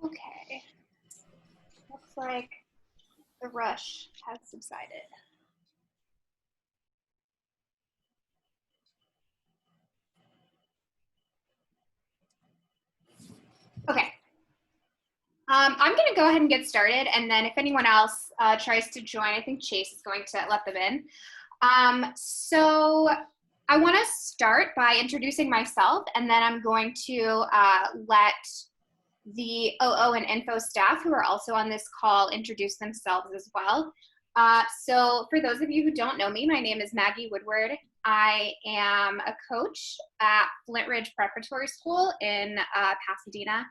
Okay. Looks like the rush has subsided. Okay. I'm going to go ahead and get started, and then if anyone else tries to join, I think Chase is going to let them in. So I want to start by introducing myself, and then I'm going to let the OO and info staff who are also on this call introduce themselves as well. So for those of you who don't know me, my name is Maggie Woodward. I am a coach at Flint Ridge Preparatory School in Pasadena.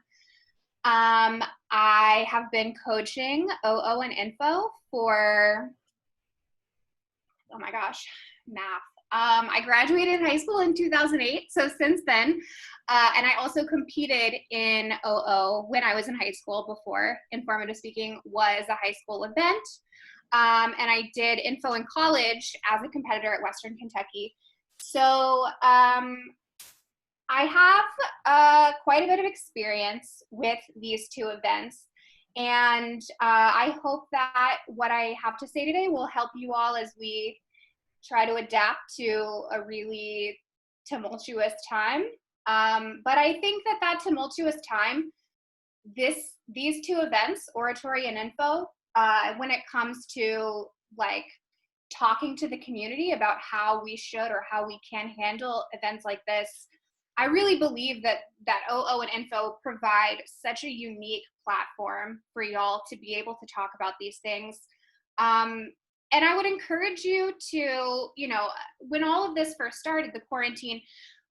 I have been coaching OO and info for, oh my gosh, math. I graduated high school in 2008, so since then, and I also competed in OO when I was in high school before Informative Speaking was a high school event, and I did info in college as a competitor at Western Kentucky. So I have quite a bit of experience with these two events, and I hope that what I have to say today will help you all as we try to adapt to a really tumultuous time. But I think that tumultuous time, these two events, oratory and info, when it comes to like talking to the community about how we should or how we can handle events like this, I really believe that OO and info provide such a unique platform for y'all to be able to talk about these things. And I would encourage you to, when all of this first started, the quarantine,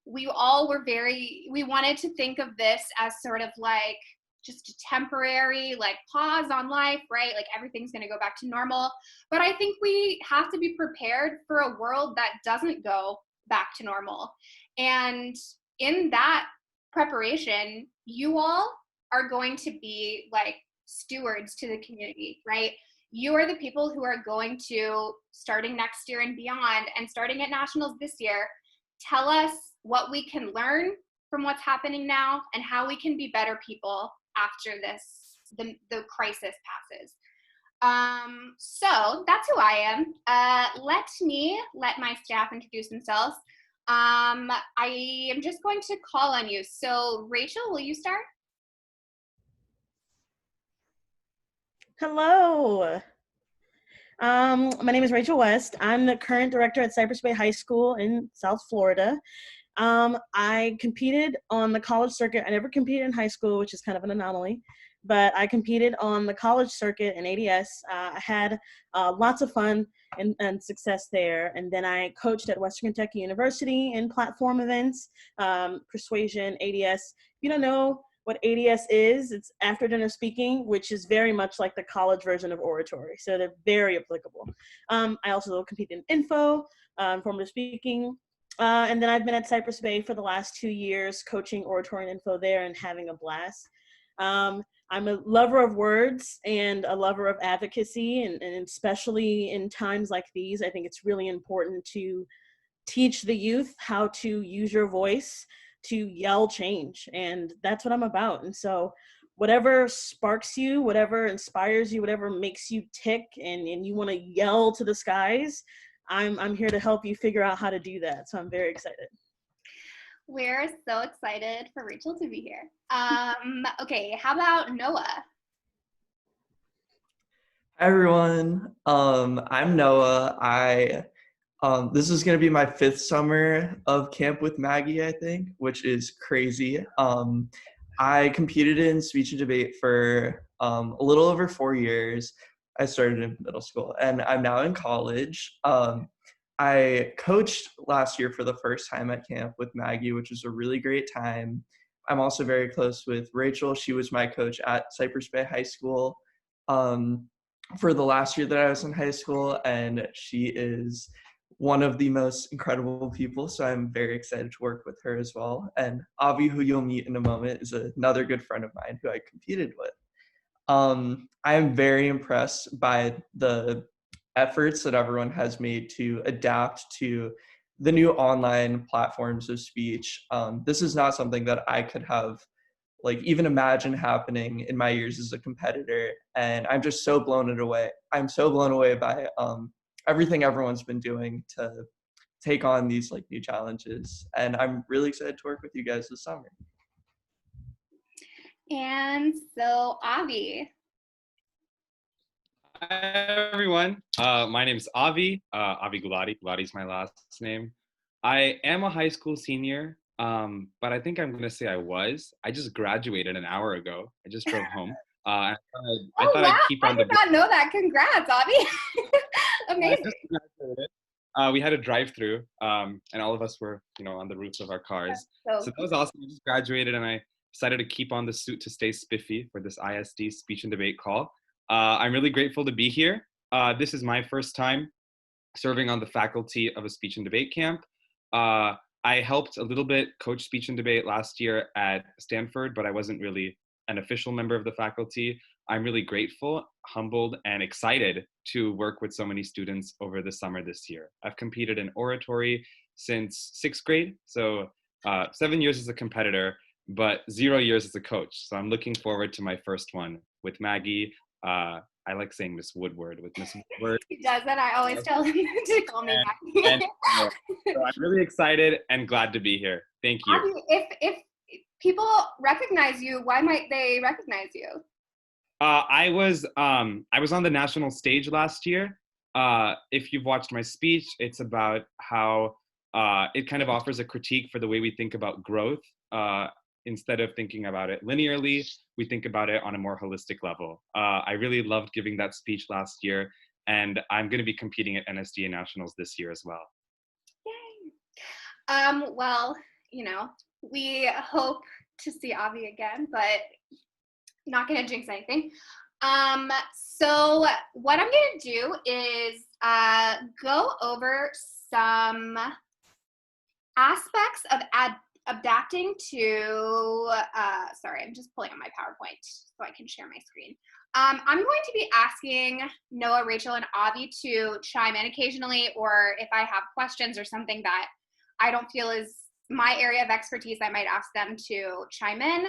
we wanted to think of this as sort of like just a temporary like pause on life, right? Like everything's going to go back to normal. But I think we have to be prepared for a world that doesn't go back to normal. And in that preparation, you all are going to be like stewards to the community, right? You are the people who are going to, starting next year and beyond, and starting at nationals this year, tell us what we can learn from what's happening now and how we can be better people after the crisis passes. So that's who I am. Let my staff introduce themselves. I am just going to call on you. So Rachel, will you start? Hello. My name is Rachel West. I'm the current director at Cypress Bay High School in South Florida. I competed on the college circuit. I never competed in high school, which is kind of an anomaly, but I competed on the college circuit in ADS. I had lots of fun and success there. And then I coached at Western Kentucky University in platform events, persuasion, ADS. If you don't know what ADS is, it's after dinner speaking, which is very much like the college version of oratory. So they're very applicable. I also competed in info, informative speaking, and then I've been at Cypress Bay for the last 2 years, coaching oratory and info there and having a blast. I'm a lover of words and a lover of advocacy, and especially in times like these, I think it's really important to teach the youth how to use your voice to yell change, and that's what I'm about. And so whatever sparks you, whatever inspires you, whatever makes you tick and you want to yell to the skies, I'm here to help you figure out how to do that. So I'm very excited. We're so excited for Rachel to be here. Okay, how about Noah? Hi everyone, I'm Noah. This is going to be my 5th summer of camp with Maggie, I think, which is crazy. I competed in speech and debate for a little over 4 years. I started in middle school, and I'm now in college. I coached last year for the first time at camp with Maggie, which was a really great time. I'm also very close with Rachel. She was my coach at Cypress Bay High School for the last year that I was in high school, and she is one of the most incredible people, so I'm very excited to work with her as well. And Avi, who you'll meet in a moment, is another good friend of mine who I competed with. I am very impressed by the efforts that everyone has made to adapt to the new online platforms of speech. This is not something that I could have like even imagine happening in my years as a competitor. And I'm just so blown away. I'm so blown away by everything everyone's been doing to take on these like new challenges. And I'm really excited to work with you guys this summer. And so, Avi. Hi, everyone. My name is Avi. Avi Gulati. Gulati is my last name. I am a high school senior, but I think I'm going to say I just graduated an hour ago. I just drove home. I thought Wow. I'd keep on I did not know that. Congrats, Avi. Amazing. I just graduated. We had a drive-through, and all of us were, on the roofs of our cars. So that was awesome. I just graduated, and I decided to keep on the suit to stay spiffy for this ISD speech and debate call. I'm really grateful to be here. This is my first time serving on the faculty of a speech and debate camp. I helped a little bit coach speech and debate last year at Stanford, but I wasn't really an official member of the faculty. I'm really grateful, humbled, and excited to work with so many students over the summer this year. I've competed in oratory since 6th grade, so 7 years as a competitor, but 0 years as a coach. So I'm looking forward to my first one with Maggie. I like saying Miss Woodward with Miss Woodward. He does that. I always tell him to call me Maggie. So I'm really excited and glad to be here. Thank you. Avi, if people recognize you, why might they recognize you? I was on the national stage last year. If you've watched my speech, it's about how it kind of offers a critique for the way we think about growth. Instead of thinking about it linearly, we think about it on a more holistic level. I really loved giving that speech last year, and I'm going to be competing at NSDA Nationals this year as well. Yay. Well, we hope to see Avi again, but not going to jinx anything. So what I'm going to do is go over some aspects of adapting to, sorry, I'm just pulling up my PowerPoint so I can share my screen. I'm going to be asking Noah, Rachel, and Avi to chime in occasionally, or if I have questions or something that I don't feel is my area of expertise, I might ask them to chime in.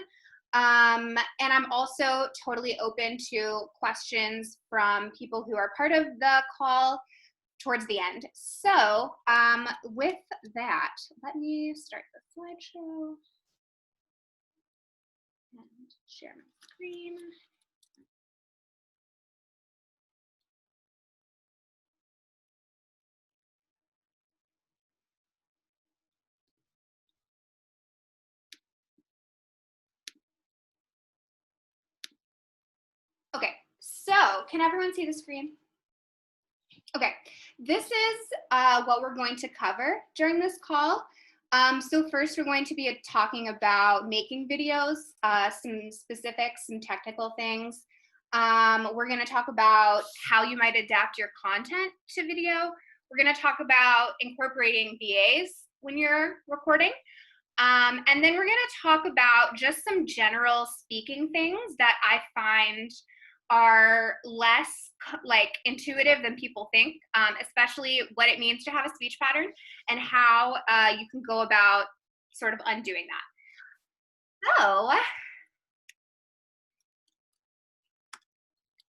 And I'm also totally open to questions from people who are part of the call towards the end. So with that, let me start the slideshow and share my screen. Okay, so can everyone see the screen? Okay, this is what we're going to cover during this call. So first we're going to be talking about making videos, some specifics, some technical things. We're going to talk about how you might adapt your content to video. We're going to talk about incorporating VAs when you're recording. And then we're going to talk about just some general speaking things that I find are less like intuitive than people think, especially what it means to have a speech pattern and how you can go about sort of undoing that. So,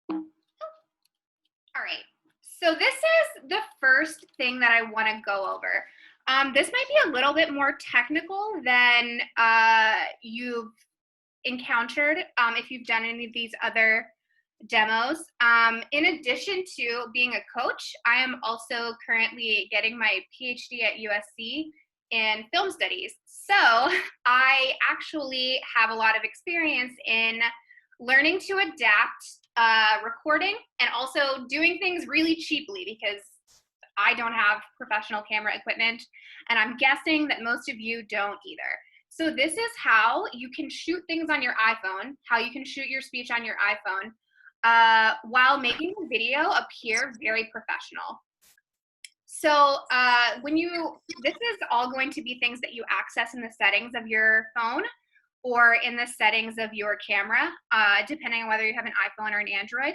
all right. So this is the first thing that I want to go over. This might be a little bit more technical than you've encountered if you've done any of these other demos. In addition to being a coach, I am also currently getting my PhD at USC in film studies. So I actually have a lot of experience in learning to adapt recording and also doing things really cheaply because I don't have professional camera equipment, and I'm guessing that most of you don't either. So this is how you can shoot things on your iPhone, how you can shoot your speech on your iPhone, while making the video appear very professional. So this is all going to be things that you access in the settings of your phone or in the settings of your camera, depending on whether you have an iPhone or an Android.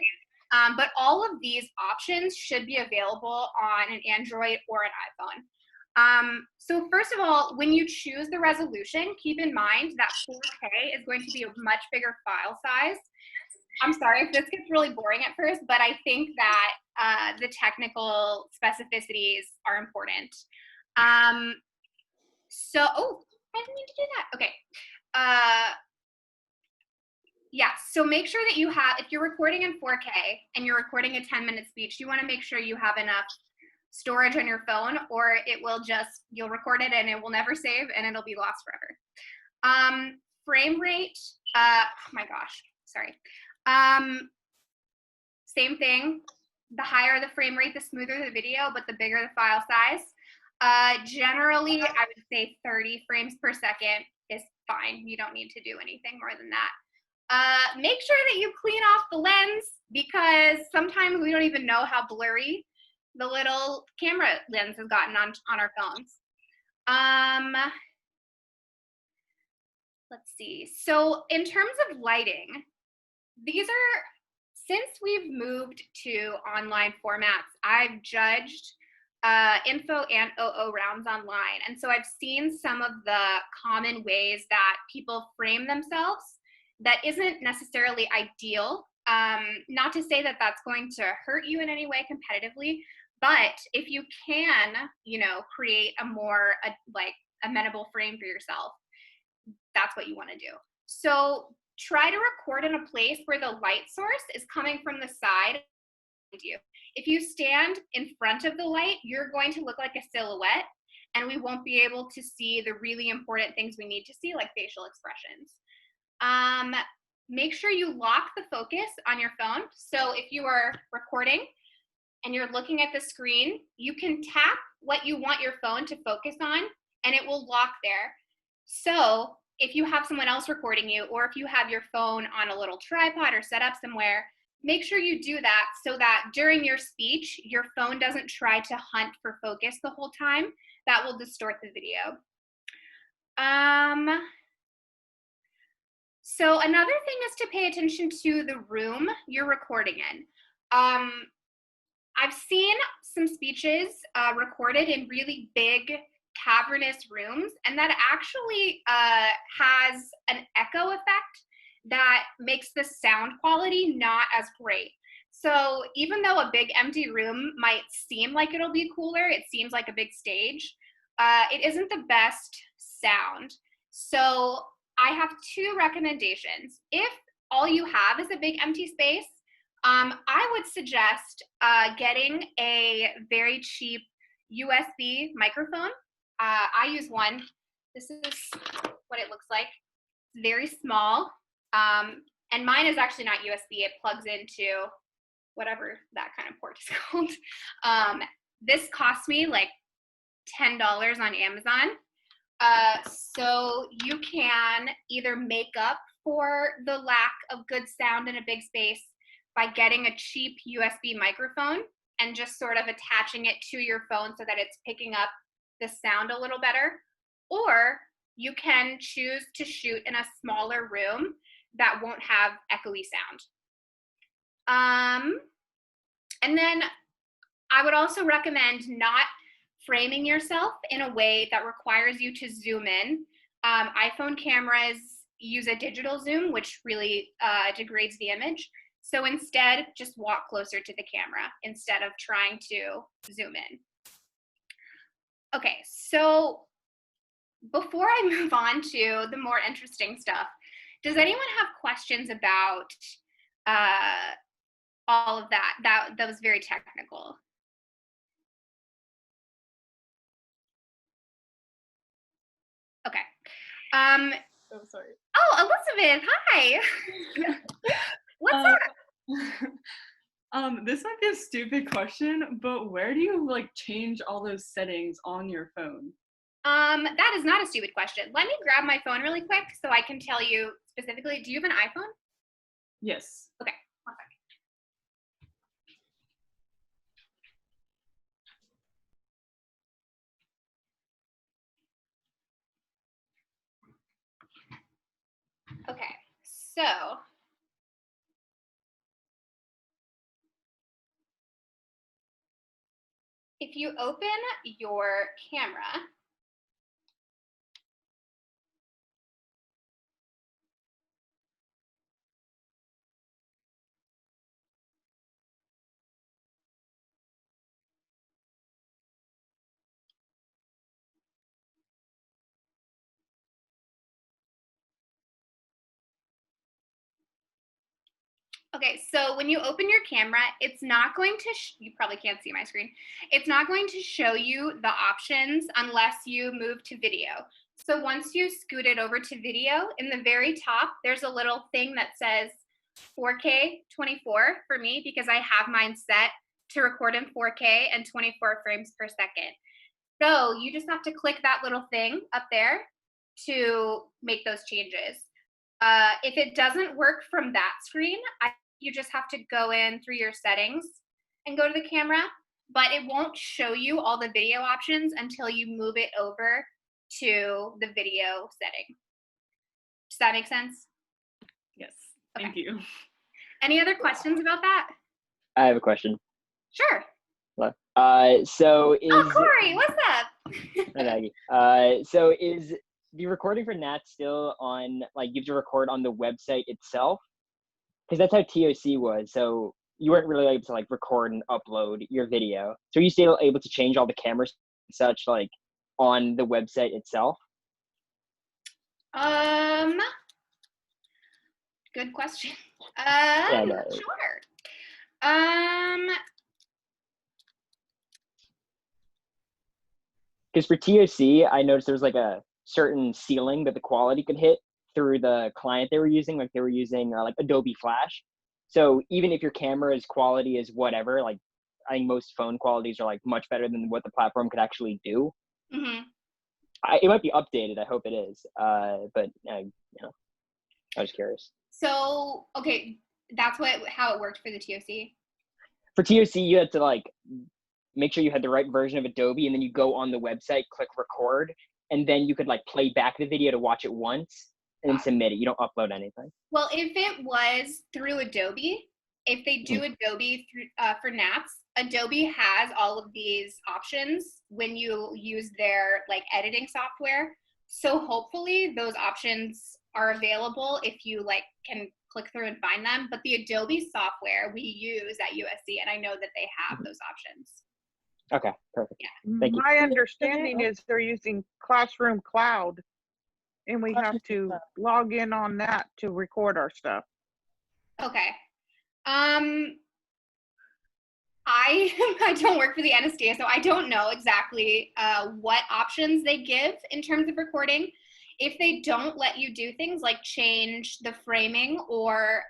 But all of these options should be available on an Android or an iPhone. So first of all, when you choose the resolution, keep in mind that 4K is going to be a much bigger file size. I'm sorry if this gets really boring at first, but I think that the technical specificities are important. So, oh, I didn't mean to do that. Okay. Yeah, so make sure that you have, if you're recording in 4K and you're recording a 10-minute speech, you want to make sure you have enough storage on your phone, or it will just, you'll record it and it will never save and it'll be lost forever. Frame rate, oh my gosh, sorry. Same thing, the higher the frame rate, the smoother the video, but the bigger the file size. Generally, I would say 30 frames per second is fine. You don't need to do anything more than that. Make sure that you clean off the lens, because sometimes we don't even know how blurry the little camera lens has gotten on our phones. Let's see. So in terms of lighting, these are, since we've moved to online formats, I've judged info and OO rounds online. And so I've seen some of the common ways that people frame themselves that isn't necessarily ideal. Not to say that that's going to hurt you in any way competitively, but if you can, you know, create a more like amenable frame for yourself, that's what you want to do. So try to record in a place where the light source is coming from the side of you. If you stand in front of the light, you're going to look like a silhouette, and we won't be able to see the really important things we need to see, like facial expressions. Make sure you lock the focus on your phone. So if you are recording and you're looking at the screen, you can tap what you want your phone to focus on and it will lock there. So if you have someone else recording you, or if you have your phone on a little tripod or set up somewhere, make sure you do that so that during your speech, your phone doesn't try to hunt for focus the whole time. That will distort the video. So another thing is to pay attention to the room you're recording in. I've seen some speeches recorded in really big cavernous rooms, and that actually has an echo effect that makes the sound quality not as great. So even though a big empty room might seem like it'll be cooler, it seems like a big stage, it isn't the best sound. So I have two recommendations. If all you have is a big empty space, I would suggest getting a very cheap USB microphone. I use one. This is what it looks like. It's very small. And mine is actually not USB. It plugs into whatever that kind of port is called. This cost me like $10 on Amazon. So you can either make up for the lack of good sound in a big space by getting a cheap USB microphone and just sort of attaching it to your phone so that it's picking up the sound a little better. Or you can choose to shoot in a smaller room that won't have echoey sound. And then I would also recommend not framing yourself in a way that requires you to zoom in. iPhone cameras use a digital zoom, which really degrades the image. So instead, just walk closer to the camera instead of trying to zoom in. Okay, so before I move on to the more interesting stuff, does anyone have questions about all of that? That was very technical. Okay. Oh, sorry. Oh, Elizabeth, hi. What's up? This might be a stupid question, but where do you like change all those settings on your phone? That is not a stupid question. Let me grab my phone really quick so I can tell you specifically. Do you have an iPhone? Yes. Okay, one second. Okay, so if if you open your camera, okay, so when you open your camera, it's not going to, you probably can't see my screen. It's not going to show you the options unless you move to video. So once you scoot it over to video, in the very top, there's a little thing that says 4K 24 for me because I have mine set to record in 4K and 24 frames per second. So you just have to click that little thing up there to make those changes. If it doesn't work from that screen, you just have to go in through your settings and go to the camera, but it won't show you all the video options until you move it over to the video setting. Does that make sense? Yes, thank you. Any other questions about that? I have a question. Sure. So is Oh, Corey, what's up? Hi, Maggie. So is the recording for Nat still on, like, you have to record on the website itself? Because that's how TOC was. So you weren't really able to, like, record and upload your video. So are you still able to change all the cameras and such, like, on the website itself? Good question. Yeah, no. Sure. Because for TOC, I noticed there was like a certain ceiling that the quality could hit through the client they were using. Like they were using like Adobe Flash. So even if your camera's quality is whatever, like I think most phone qualities are like much better than what the platform could actually do. Mm-hmm. It might be updated. I hope it is. But you know, I was curious. So, okay, that's how it worked for the TOC. For TOC, you had to like make sure you had the right version of Adobe, and then you go on the website, click record, and then you could like play back the video to watch it once and then submit it. You don't upload anything. Well, if it was through Adobe, if they do Adobe for Nats, Adobe has all of these options when you use their like editing software. So hopefully those options are available if you like can click through and find them. But the Adobe software we use at USC, and I know that they have those options. Okay, perfect. Yeah. Thank you. My understanding is they're using Classroom Cloud, and we have to log in on that to record our stuff. Okay. I don't work for the NSDA, so I don't know exactly what options they give in terms of recording. If they don't let you do things like change the framing or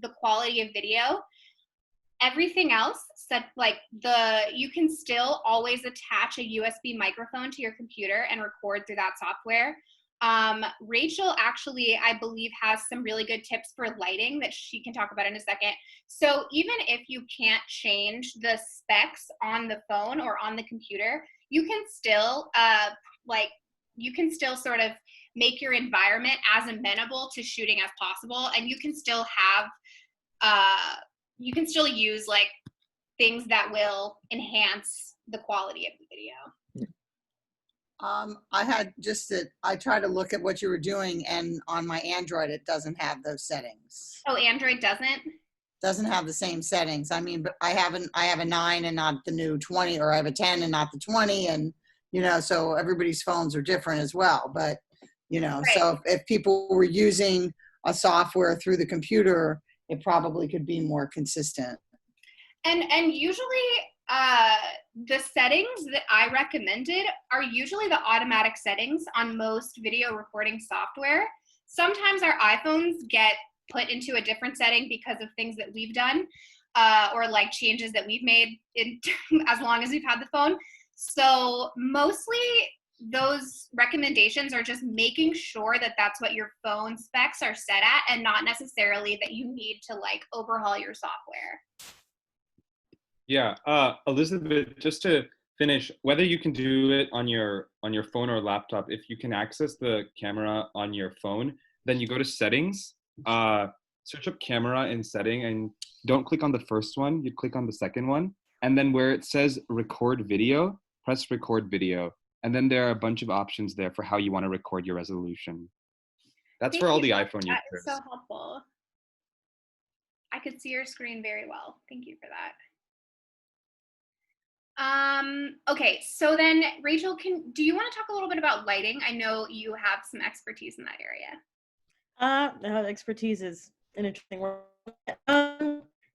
the quality of video, everything else, you can still always attach a USB microphone to your computer and record through that software. Rachel actually, I believe, has some really good tips for lighting that she can talk about in a second. So even if you can't change the specs on the phone or on the computer, you can still sort of make your environment as amenable to shooting as possible, and you can still have you can still use like things that will enhance the quality of the video. I try to look at what you were doing, and on my Android, it doesn't have those settings. Oh, Android doesn't? Doesn't have the same settings. I mean, but I have a 9 and not the new 20, or I have a 10 and not the 20. And, you know, so everybody's phones are different as well. But, you know, right. So if people were using a software through the computer, it probably could be more consistent. And usually the settings that I recommended are usually the automatic settings on most video recording software. Sometimes our iPhones get put into a different setting because of things that we've done or like changes that we've made as long as we've had the phone. So mostly those recommendations are just making sure that that's what your phone specs are set at, and not necessarily that you need to like overhaul your software. Yeah, Elizabeth, just to finish, whether you can do it on your phone or laptop, if you can access the camera on your phone, then you go to settings, search up camera in setting, and don't click on the first one, you click on the second one, And then where it says record video, press record video. And then there are a bunch of options there for how you want to record your resolution. That's for all the iPhone users. That is so helpful. I could see your screen very well. Thank you for that. Okay, so then Rachel, do you want to talk a little bit about lighting? I know you have some expertise in that area. Expertise is an interesting word.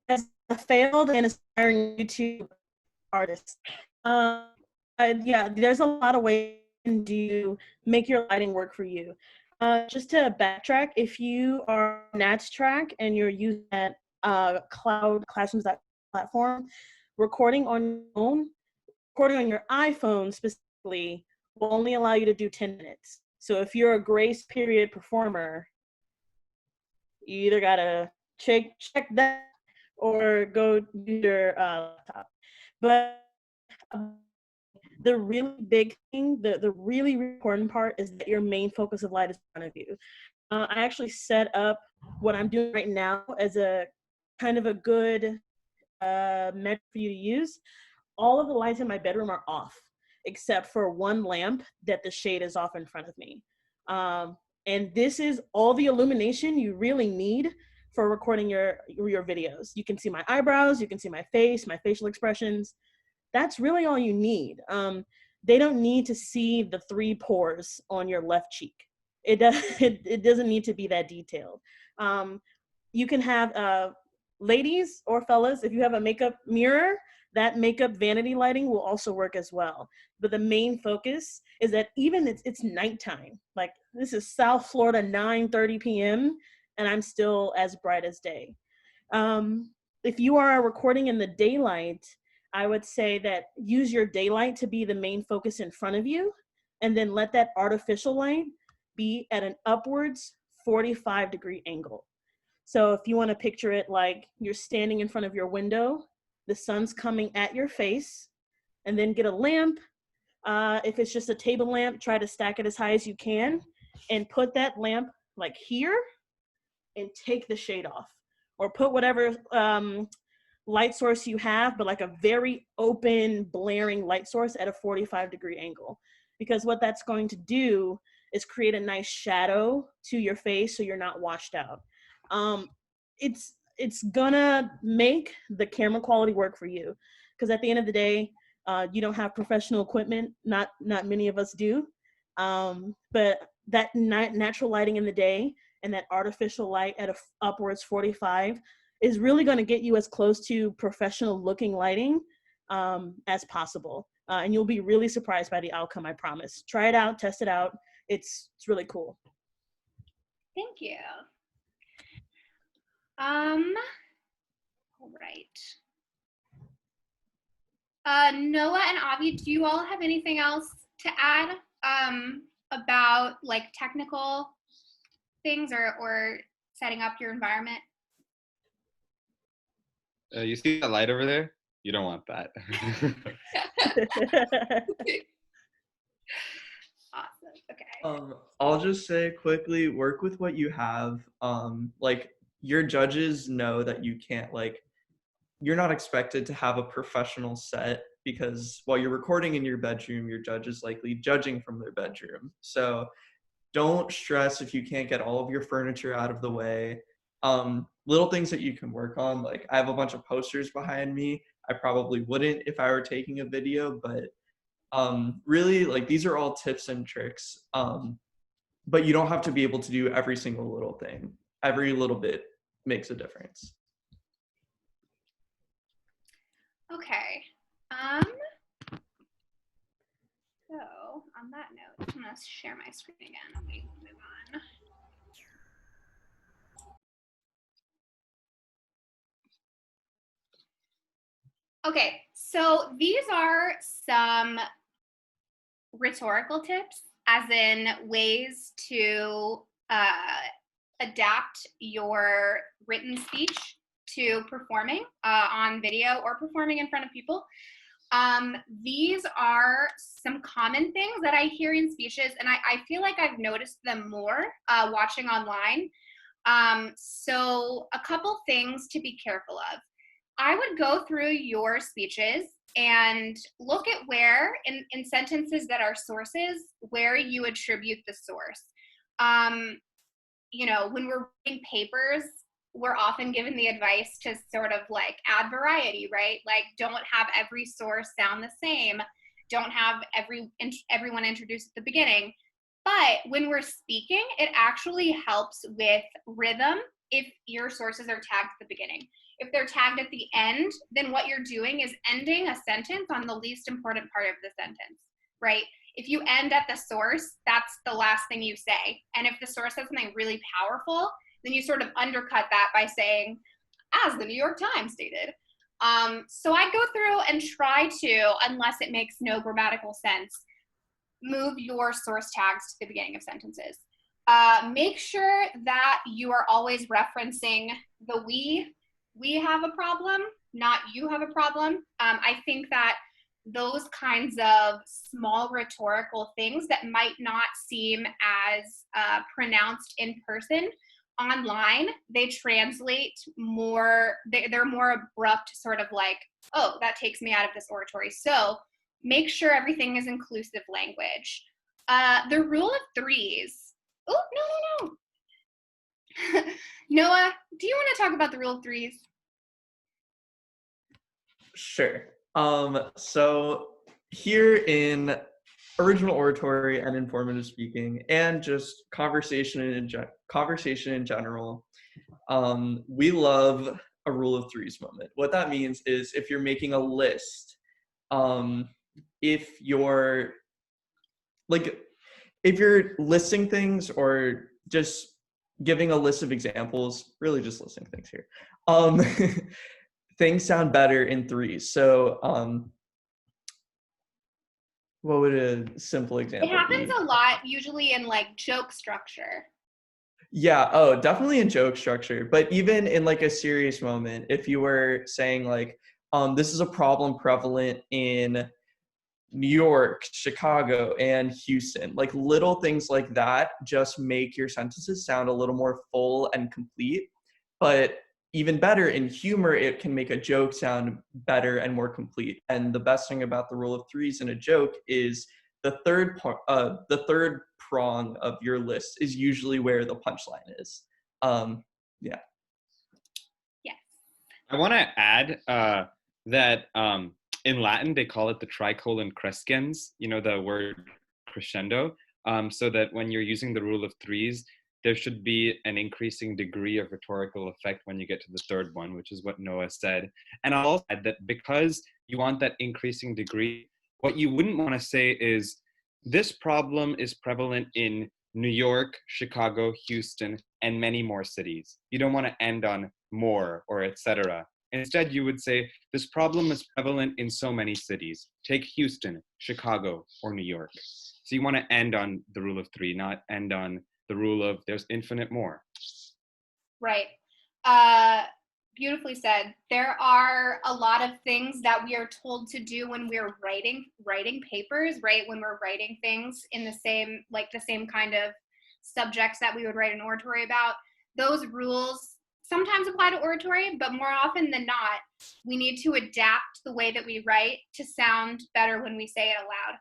As a failed and aspiring YouTube artist, yeah, there's a lot of ways to make your lighting work for you. Just to backtrack, if you are Nats track and you're using that cloud classrooms platform, recording on your iPhone specifically will only allow you to do 10 minutes. So if you're a grace period performer, you either gotta check that or go do your laptop. But the really big thing, the really important part is that your main focus of light is in front of you. I actually set up what I'm doing right now as a kind of a good metric for you to use. All of the lights in my bedroom are off, except for one lamp that the shade is off in front of me. And this is all the illumination you really need for recording your videos. You can see my eyebrows, you can see my face, my facial expressions. That's really all you need. They don't need to see the 3 pores on your left cheek. It doesn't need to be that detailed. You can have, ladies or fellas, if you have a makeup mirror, that makeup vanity lighting will also work as well. But the main focus is that even it's nighttime. Like, this is South Florida, 9:30 p.m., and I'm still as bright as day. If you are recording in the daylight, I would say that use your daylight to be the main focus in front of you, and then let that artificial light be at an upwards 45-degree angle. So if you want to picture it like you're standing in front of your window, the sun's coming at your face, and then get a lamp. If it's just a table lamp, try to stack it as high as you can and put that lamp like here and take the shade off, or put whatever light source you have, but like a very open, blaring light source at a 45-degree angle. Because what that's going to do is create a nice shadow to your face so you're not washed out. It's gonna make the camera quality work for you, because at the end of the day, you don't have professional equipment. Not many of us do. But that natural lighting in the day and that artificial light at upwards 45 is really going to get you as close to professional looking lighting as possible. And you'll be really surprised by the outcome, I promise. Try it out, test it out. It's really cool. Thank you. All right. Noah and Avi, do you all have anything else to add about like technical things or setting up your environment? You see that light over there? You don't want that. Awesome. Okay. I'll just say quickly, work with what you have. Like, your judges know that you can't, like, you're not expected to have a professional set, because while you're recording in your bedroom, your judge is likely judging from their bedroom. So don't stress if you can't get all of your furniture out of the way. Little things that you can work on, like I have a bunch of posters behind me. I probably wouldn't if I were taking a video, but really, like, these are all tips and tricks. But you don't have to be able to do every single little thing. Every little bit makes a difference. Okay. So on that note, I'm gonna share my screen again and we move on. Okay, so these are some rhetorical tips, as in ways to adapt your written speech to performing on video or performing in front of people. These are some common things that I hear in speeches, and I feel like I've noticed them more watching online. So a couple things to be careful of. I would go through your speeches and look at where in sentences that are sources, where you attribute the source. You know, when we're reading papers, we're often given the advice to sort of like add variety, right? Like, don't have every source sound the same. Don't have everyone introduced at the beginning. But when we're speaking, it actually helps with rhythm if your sources are tagged at the beginning. If they're tagged at the end, then what you're doing is ending a sentence on the least important part of the sentence, right? If you end at the source, that's the last thing you say. And if the source has something really powerful, then you sort of undercut that by saying, as the New York Times stated. So I go through and try to, unless it makes no grammatical sense, move your source tags to the beginning of sentences. Make sure that you are always referencing the we have a problem, not you have a problem. I think that those kinds of small rhetorical things that might not seem as pronounced in person, online, they translate more, they're more abrupt, sort of like, oh, that takes me out of this oratory. So make sure everything is inclusive language. The rule of threes. Oh, no. Noah, do you want to talk about the rule of threes? Sure. So here in original oratory and informative speaking, and just conversation in general, we love a rule of threes moment. What that means is if you're making a list, if you're listing things or just giving a list of examples, really just listing things here, things sound better in threes. So what would a simple example be? It happens a lot, usually in like joke structure. Yeah, oh, definitely in joke structure. But even in like a serious moment, if you were saying like, this is a problem prevalent in New York, Chicago, and Houston, like little things like that just make your sentences sound a little more full and complete. But even better, in humor, it can make a joke sound better and more complete. And the best thing about the rule of threes in a joke is the third prong of your list is usually where the punchline is. Yeah. Yes. I want to add that in Latin, they call it the tricolon crescens, you know, the word crescendo, so that when you're using the rule of threes, there should be an increasing degree of rhetorical effect when you get to the third one, which is what Noah said. And I'll also add that because you want that increasing degree, what you wouldn't want to say is, this problem is prevalent in New York, Chicago, Houston, and many more cities. You don't want to end on more or etc. Instead, you would say, this problem is prevalent in so many cities. Take Houston, Chicago, or New York. So you want to end on the rule of three, not end on the rule of there's infinite more. Right. Beautifully said. There are a lot of things that we are told to do when we're writing papers, right? When we're writing things in the same kind of subjects that we would write an oratory about. Those rules sometimes apply to oratory, but more often than not, we need to adapt the way that we write to sound better when we say it aloud.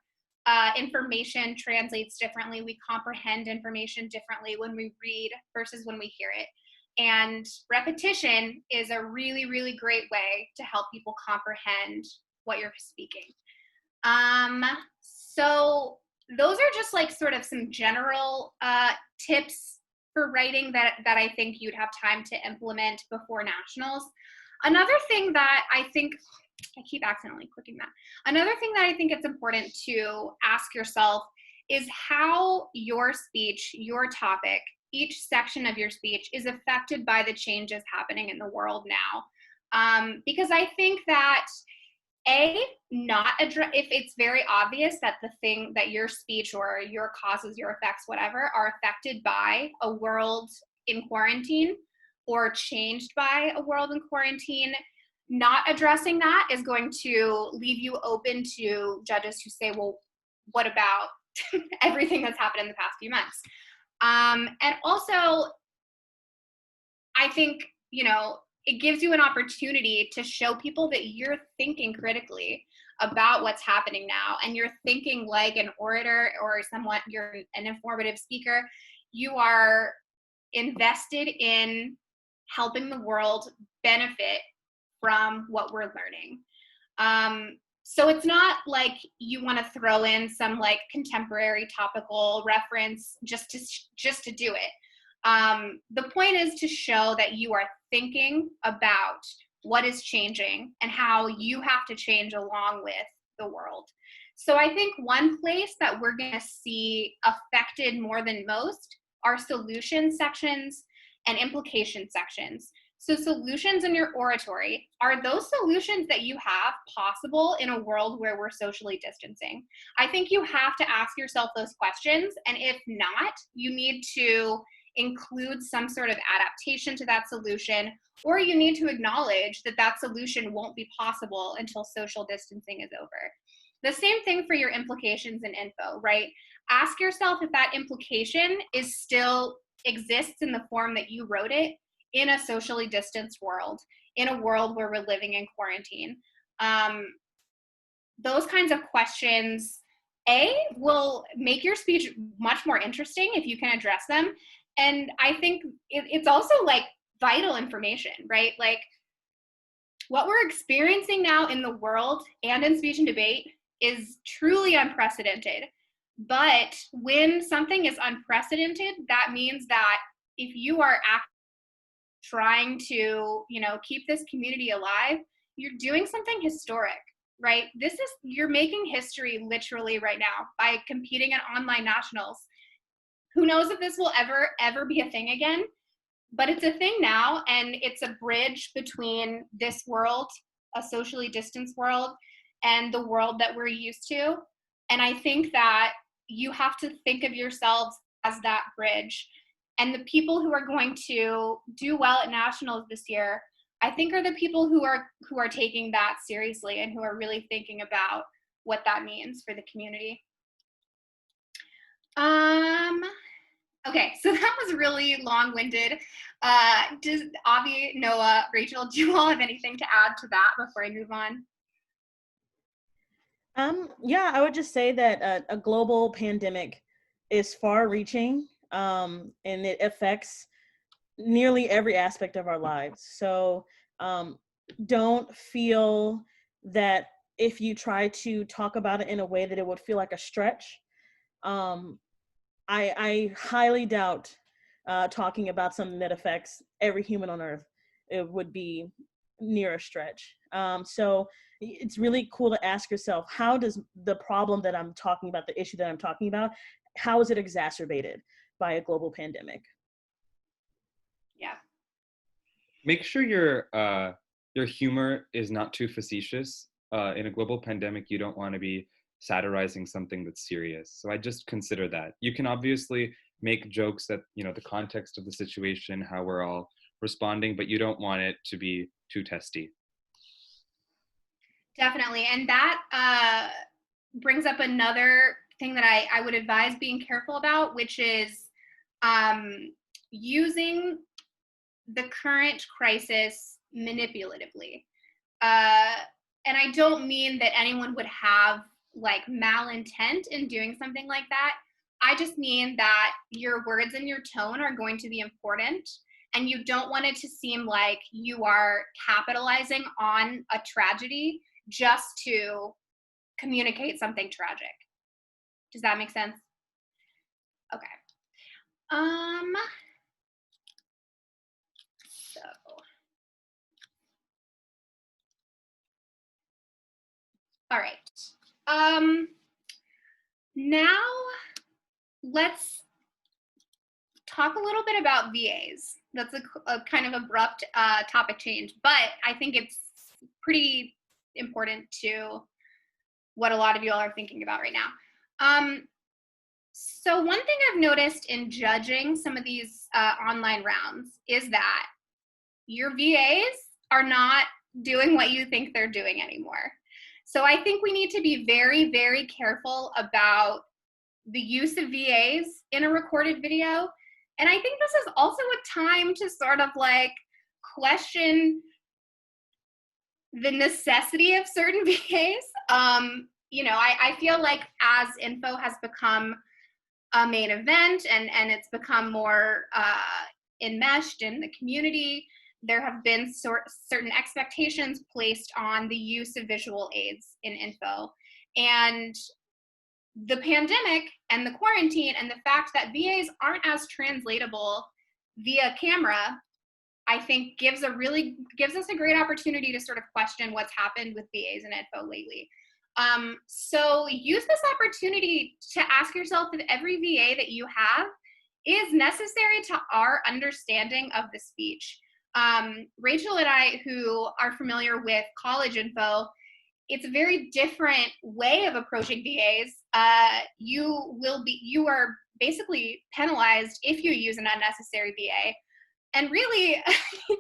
Information translates differently. We comprehend information differently when we read versus when we hear it. And repetition is a really, really great way to help people comprehend what you're speaking. So those are just like sort of some general tips for writing that I think you'd have time to implement before nationals. Another thing that I think, I keep accidentally clicking that. Another thing that I think it's important to ask yourself is how your speech, your topic, each section of your speech is affected by the changes happening in the world now. Because I think that if it's very obvious that the thing that your speech or your causes, your effects, whatever, are affected by a world in quarantine or changed by a world in quarantine, not addressing that is going to leave you open to judges who say, well, what about everything that's happened in the past few months? And also, I think, it gives you an opportunity to show people that you're thinking critically about what's happening now, and you're thinking like an orator or somewhat, you're an informative speaker. You are invested in helping the world benefit from what we're learning. So it's not like you want to throw in some like contemporary topical reference just to do it. The point is to show that you are thinking about what is changing and how you have to change along with the world. So I think one place that we're going to see affected more than most are solution sections and implication sections. So solutions in your oratory, are those solutions that you have possible in a world where we're socially distancing? I think you have to ask yourself those questions, and if not, you need to include some sort of adaptation to that solution, or you need to acknowledge that that solution won't be possible until social distancing is over. The same thing for your implications and info, right? Ask yourself if that implication is still exists in the form that you wrote it in a socially distanced world, in a world where we're living in quarantine. Those kinds of questions, will make your speech much more interesting if you can address them. And I think it's also like vital information, right? Like what we're experiencing now in the world and in speech and debate is truly unprecedented. But when something is unprecedented, that means that if you are trying to, keep this community alive, you're doing something historic, right? You're making history literally right now by competing in online nationals. Who knows if this will ever be a thing again, but it's a thing now, and it's a bridge between this world, a socially distanced world, and the world that we're used to. And I think that you have to think of yourselves as that bridge. And the people who are going to do well at nationals this year, I think, are the people who are taking that seriously and who are really thinking about what that means for the community. Okay, so that was really long-winded. Does Avi, Noah, Rachel, do you all have anything to add to that before I move on? Yeah, I would just say that a global pandemic is far-reaching, and it affects nearly every aspect of our lives. So don't feel that if you try to talk about it in a way that it would feel like a stretch. I highly doubt talking about something that affects every human on earth, it would be near a stretch. So it's really cool to ask yourself, how does the problem that I'm talking about, the issue that I'm talking about, how is it exacerbated by a global pandemic? Yeah. Make sure your humor is not too facetious. In a global pandemic, you don't want to be satirizing something that's serious. So I just consider that. You can obviously make jokes that, the context of the situation, how we're all responding, but you don't want it to be too testy. Definitely. And that brings up another thing that I would advise being careful about, which is using the current crisis manipulatively. And I don't mean that anyone would have like malintent in doing something like that. I just mean that your words and your tone are going to be important, and you don't want it to seem like you are capitalizing on a tragedy just to communicate something tragic. Does that make sense? Okay. So all right. Now let's talk a little bit about VAs. That's a kind of abrupt topic change, but I think it's pretty important to what a lot of you all are thinking about right now. So one thing I've noticed in judging some of these online rounds is that your VAs are not doing what you think they're doing anymore. So I think we need to be very, very careful about the use of VAs in a recorded video. And I think this is also a time to sort of like question the necessity of certain VAs. You know, I feel like as info has become a main event and it's become more enmeshed in the community, there have been certain expectations placed on the use of visual aids in info. And the pandemic and the quarantine and the fact that VAs aren't as translatable via camera, I think gives us a great opportunity to sort of question what's happened with VAs and info lately. So use this opportunity to ask yourself if every VA that you have is necessary to our understanding of the speech. Rachel and I, who are familiar with college info, it's a very different way of approaching VAs. You are basically penalized if you use an unnecessary VA. And really,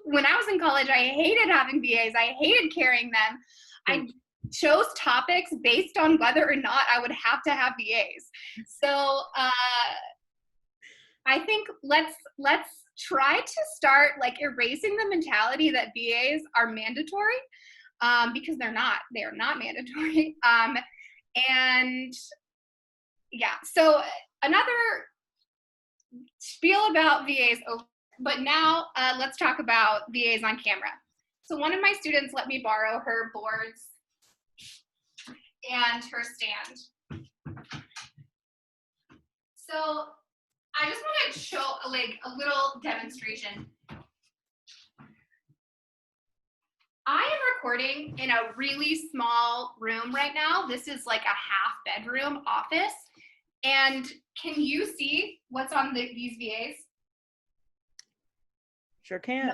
when I was in college, I hated having VAs. I hated carrying them. I chose topics based on whether or not I would have to have VAs. So I think let's try to start like erasing the mentality that VAs are mandatory, because they're not. They are not mandatory. And yeah, so another spiel about VAs over. But now let's talk about VAs on camera. So one of my students let me borrow her boards and her stand. So I just want to show like a little demonstration. I am recording in a really small room right now. This is like a half bedroom office. And can you see what's on these VAs? Sure can.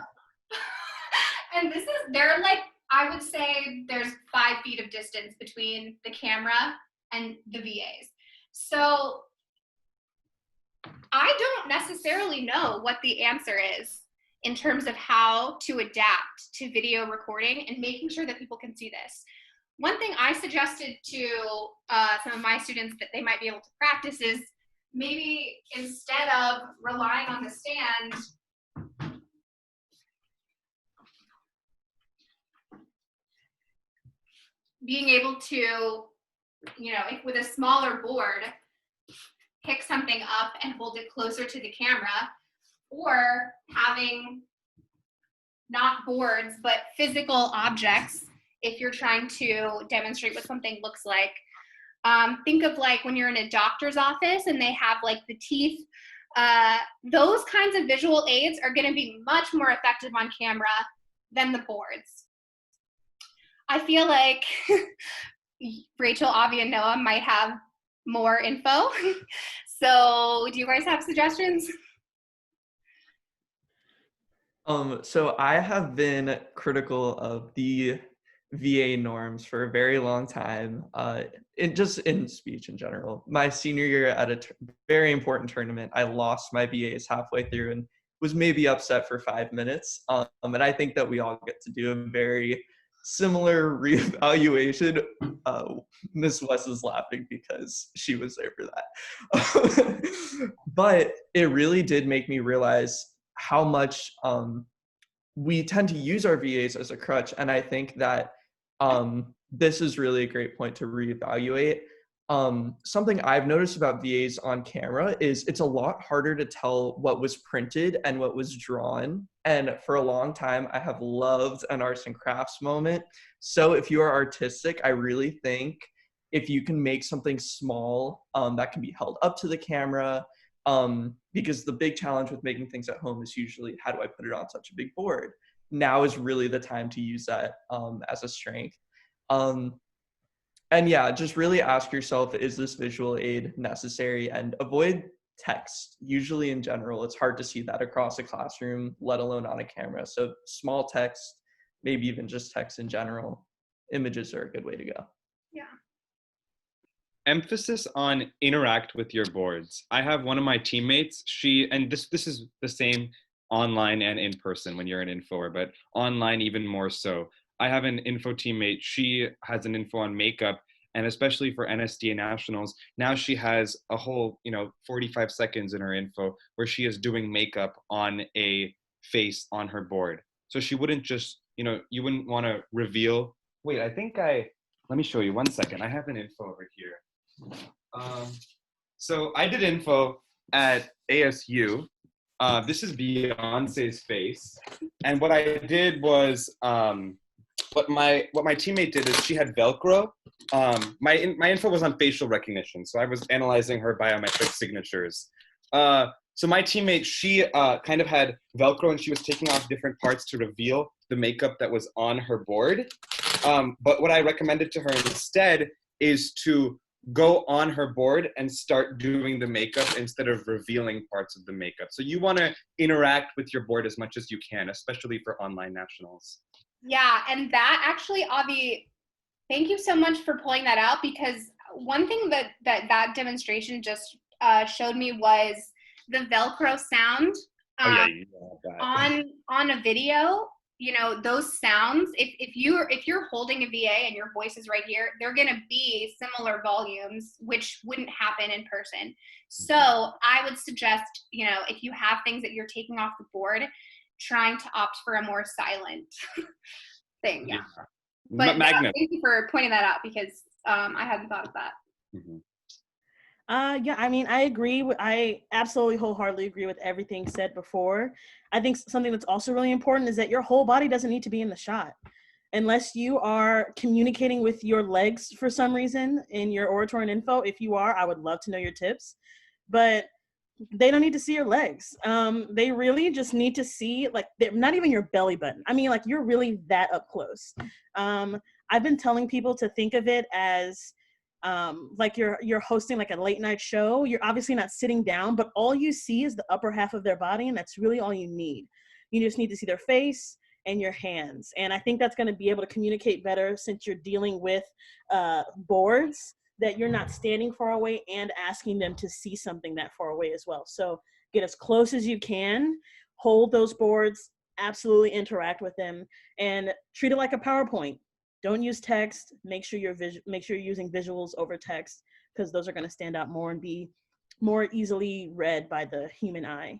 And they're like, I would say there's 5 feet of distance between the camera and the VAs. So I don't necessarily know what the answer is in terms of how to adapt to video recording and making sure that people can see this. One thing I suggested to some of my students that they might be able to practice is maybe instead of relying on the stand, being able to, you know, if with a smaller board, pick something up and hold it closer to the camera, or having not boards, but physical objects if you're trying to demonstrate what something looks like. Think of like when you're in a doctor's office and they have like the teeth, those kinds of visual aids are gonna be much more effective on camera than the boards. I feel like Rachel, Avi, and Noah might have more info. So do you guys have suggestions? So I have been critical of the VA norms for a very long time, just in speech in general. My senior year at a very important tournament, I lost my VAs halfway through and was maybe upset for 5 minutes. And I think that we all get to do a very similar reevaluation. Miss West is laughing because she was there for that. But it really did make me realize how much we tend to use our VAs as a crutch. And I think that this is really a great point to reevaluate. Something I've noticed about VAs on camera is it's a lot harder to tell what was printed and what was drawn. And for a long time, I have loved an arts and crafts moment. So if you are artistic, I really think if you can make something small that can be held up to the camera, because the big challenge with making things at home is usually, how do I put it on such a big board? Now is really the time to use that as a strength. And yeah, just really ask yourself, is this visual aid necessary? And avoid text. Usually in general, it's hard to see that across a classroom, let alone on a camera. So small text, maybe even just text in general, images are a good way to go. Yeah. Emphasis on interact with your boards. I have one of my teammates, and this is the same online and in person when you're an infoer, but online even more so. I have an info teammate, she has an info on makeup, and especially for NSDA Nationals, now she has a whole, 45 seconds in her info where she is doing makeup on a face on her board. So she wouldn't just, you wouldn't want to reveal. Wait, let me show you 1 second. I have an info over here. So I did info at ASU. This is Beyonce's face. And what I did was, what my teammate did is she had Velcro. My info was on facial recognition. So I was analyzing her biometric signatures. So my teammate, she kind of had Velcro and she was taking off different parts to reveal the makeup that was on her board. But what I recommended to her instead is to go on her board and start doing the makeup instead of revealing parts of the makeup. So you want to interact with your board as much as you can, especially for online nationals. Yeah, and that actually, Avi, thank you so much for pulling that out, because one thing that demonstration just showed me was the Velcro sound on a video. Those sounds, if you're holding a VA and your voice is right here, they're going to be similar volumes, which wouldn't happen in person. So I would suggest, if you have things that you're taking off the board, trying to opt for a more silent thing. Yeah. But thank you for pointing that out, because I hadn't thought of that. Mm-hmm. Yeah, I mean, I agree. I absolutely wholeheartedly agree with everything said before. I think something that's also really important is that your whole body doesn't need to be in the shot. Unless you are communicating with your legs for some reason in your oratory and info. If you are, I would love to know your tips. But they don't need to see your legs. They really just need to see, like, not even your belly button. I mean, like, you're really that up close. I've been telling people to think of it as like you're hosting like a late night show. You're obviously not sitting down, but all you see is the upper half of their body, and that's really all you need. You just need to see their face and your hands. And I think that's going to be able to communicate better, since you're dealing with boards that you're not standing far away and asking them to see something that far away as well. So get as close as you can, hold those boards, absolutely interact with them, and treat it like a PowerPoint. Don't use text. Make sure you're using visuals over text, because those are going to stand out more and be more easily read by the human eye.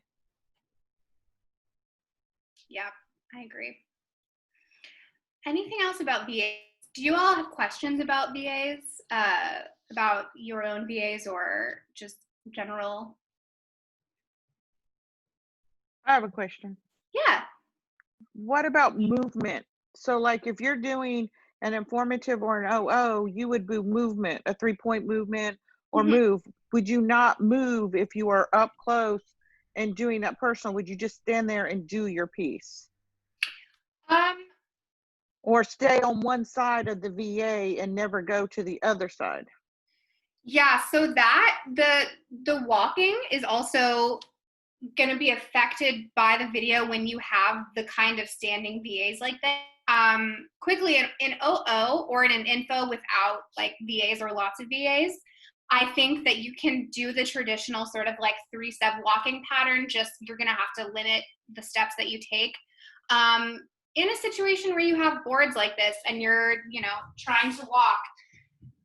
Yeah, I agree. Anything else about VAs? Do you all have questions about VAs, about your own VAs, or just general? I have a question. Yeah. What about movement? So like if you're doing an informative or an OO, you would do movement, a 3-point movement or move. Would you not move if you are up close and doing that personal? Would you just stand there and do your piece? Or stay on one side of the VA and never go to the other side? Yeah, so that the walking is also going to be affected by the video when you have the kind of standing VAs like that. Quickly, in OO or in an info without like VAs or lots of VAs, I think that you can do the traditional sort of like 3-step walking pattern. Just you're going to have to limit the steps that you take. In a situation where you have boards like this and you're, trying to walk,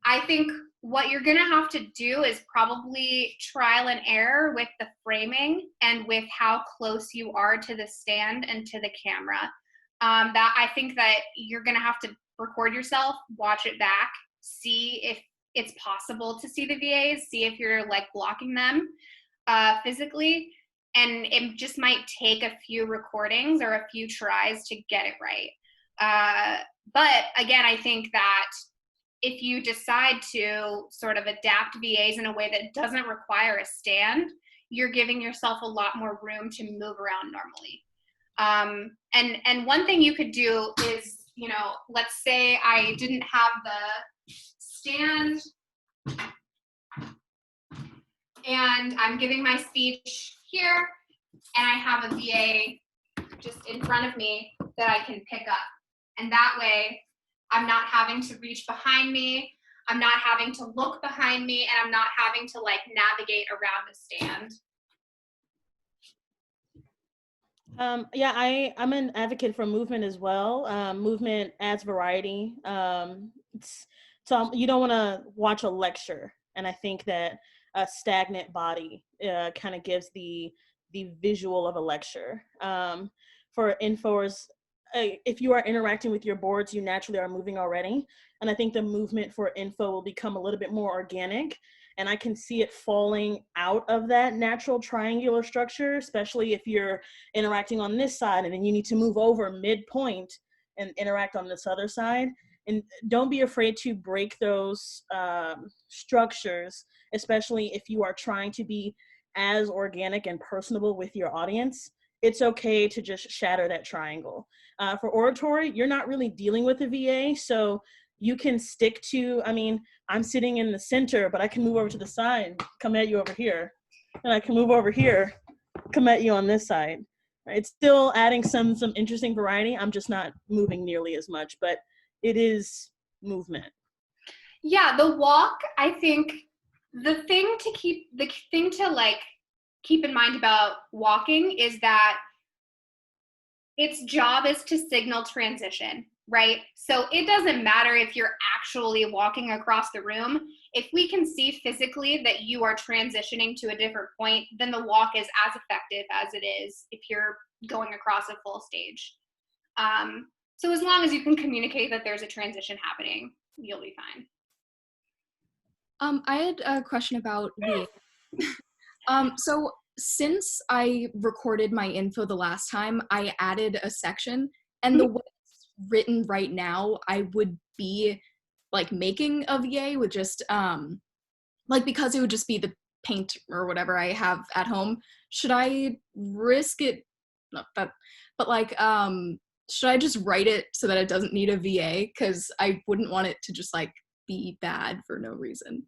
I think what you're going to have to do is probably trial and error with the framing and with how close you are to the stand and to the camera. That I think that you're going to have to record yourself, watch it back, see if it's possible to see the VAs, see if you're like blocking them physically. And it just might take a few recordings or a few tries to get it right. But again, I think that if you decide to sort of adapt VAs in a way that doesn't require a stand, you're giving yourself a lot more room to move around normally. And one thing you could do is, let's say I didn't have the stand and I'm giving my speech here and I have a VA just in front of me that I can pick up. And that way I'm not having to reach behind me, I'm not having to look behind me, and I'm not having to like navigate around the stand. Yeah, I'm an advocate for movement as well. Movement adds variety. So you don't want to watch a lecture, and I think that a stagnant body kind of gives the visual of a lecture. For infos, if you are interacting with your boards, you naturally are moving already. And I think the movement for info will become a little bit more organic. And I can see it falling out of that natural triangular structure, especially if you're interacting on this side and then you need to move over midpoint and interact on this other side. And don't be afraid to break those structures, especially if you are trying to be as organic and personable with your audience. It's okay to just shatter that triangle. For oratory, you're not really dealing with a VA, so you can stick to, I mean, I'm sitting in the center, but I can move over to the side, come at you over here. And I can move over here, come at you on this side. It's still adding some interesting variety. I'm just not moving nearly as much, but it is movement. Yeah, the walk, I think the thing to keep in mind about walking is that its job is to signal transition, right? So it doesn't matter if you're actually walking across the room. If we can see physically that you are transitioning to a different point, then the walk is as effective as it is if you're going across a full stage. So as long as you can communicate that there's a transition happening, you'll be fine. I had a question about VA. So since I recorded my info the last time, I added a section, and the way it's written right now, I would be like making a VA with just like, because it would just be the paint or whatever I have at home. Should I risk it? No, but like should I just write it so that it doesn't need a VA? Because I wouldn't want it to just like be bad for no reason.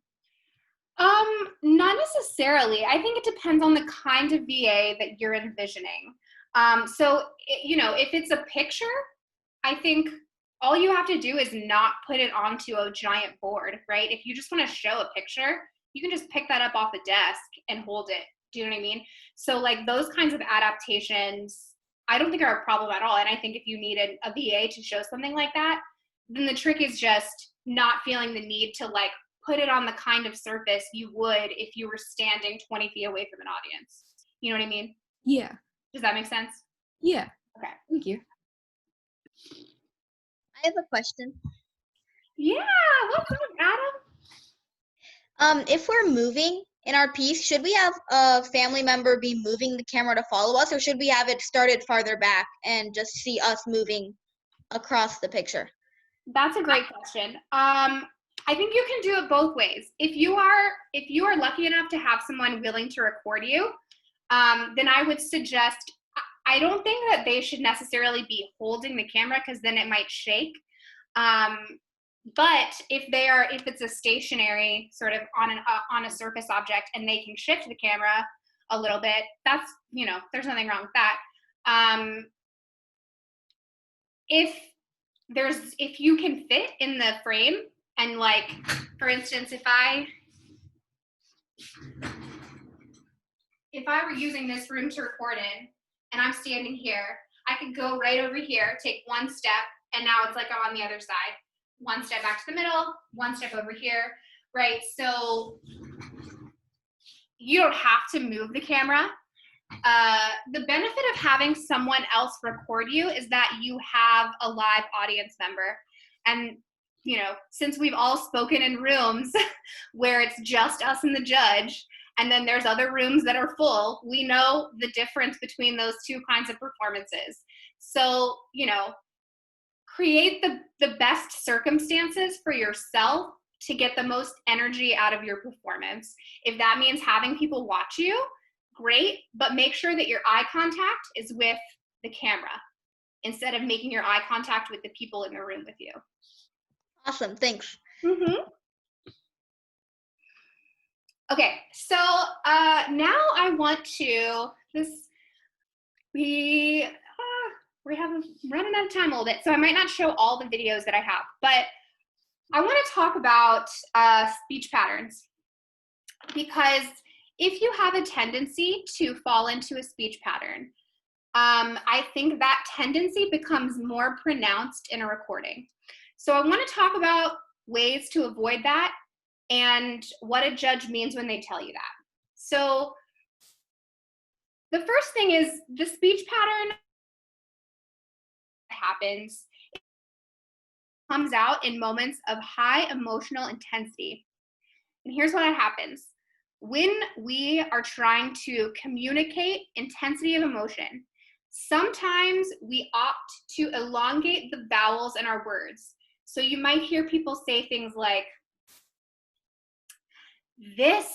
Not necessarily. I think it depends on the kind of VA that you're envisioning. So, you know, if it's a picture, I think all you have to do is not put it onto a giant board, right? If you just want to show a picture, you can just pick that up off the desk and hold it. Do you know what I mean? So like those kinds of adaptations, I don't think are a problem at all. And I think if you needed a VA to show something like that, then the trick is just not feeling the need to like put it on the kind of surface you would if you were standing 20 feet away from an audience. You know what I mean? Yeah. Does that make sense? Yeah. Okay. Thank you. I have a question. Yeah. What's up, Adam? If we're moving in our piece, should we have a family member be moving the camera to follow us, or should we have it started farther back and just see us moving across the picture? That's a great question. I think you can do it both ways. If you are lucky enough to have someone willing to record you, then I would suggest, I don't think that they should necessarily be holding the camera because then it might shake. But if it's a stationary sort of on a surface object and they can shift the camera a little bit, that's, you know, there's nothing wrong with that. If you can fit in the frame, and like, for instance, if I were using this room to record in and I'm standing here, I could go right over here, take one step, and now it's like I'm on the other side. One step back to the middle, one step over here, right? So you don't have to move the camera. The benefit of having someone else record you is that you have a live audience member. And you know, since we've all spoken in rooms where it's just us and the judge, and then there's other rooms that are full, we know the difference between those two kinds of performances. So, you know, create the best circumstances for yourself to get the most energy out of your performance. If that means having people watch you, great, but make sure that your eye contact is with the camera instead of making your eye contact with the people in the room with you. Awesome, thanks. Mm-hmm. Okay, so now I want to we're running out of time a little bit, so I might not show all the videos that I have, but I want to talk about speech patterns, because if you have a tendency to fall into a speech pattern, I think that tendency becomes more pronounced in a recording. So I want to talk about ways to avoid that and what a judge means when they tell you that. So the first thing is the speech pattern happens comes out in moments of high emotional intensity. And here's what happens. When we are trying to communicate intensity of emotion, sometimes we opt to elongate the vowels in our words. So you might hear people say things like, this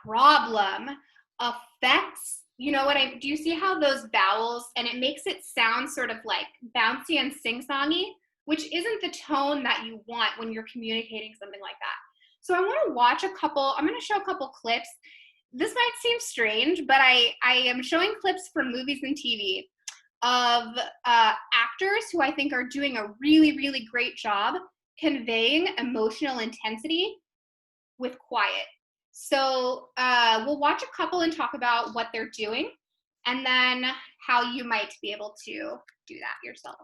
problem affects, you know what do you see how those vowels, and it makes it sound sort of like bouncy and sing-songy, which isn't the tone that you want when you're communicating something like that. So I want to watch I'm going to show a couple clips. This might seem strange, but I am showing clips from movies and TV of actors who I think are doing a really, really great job conveying emotional intensity with quiet. So we'll watch a couple and talk about what they're doing, and then how you might be able to do that yourself.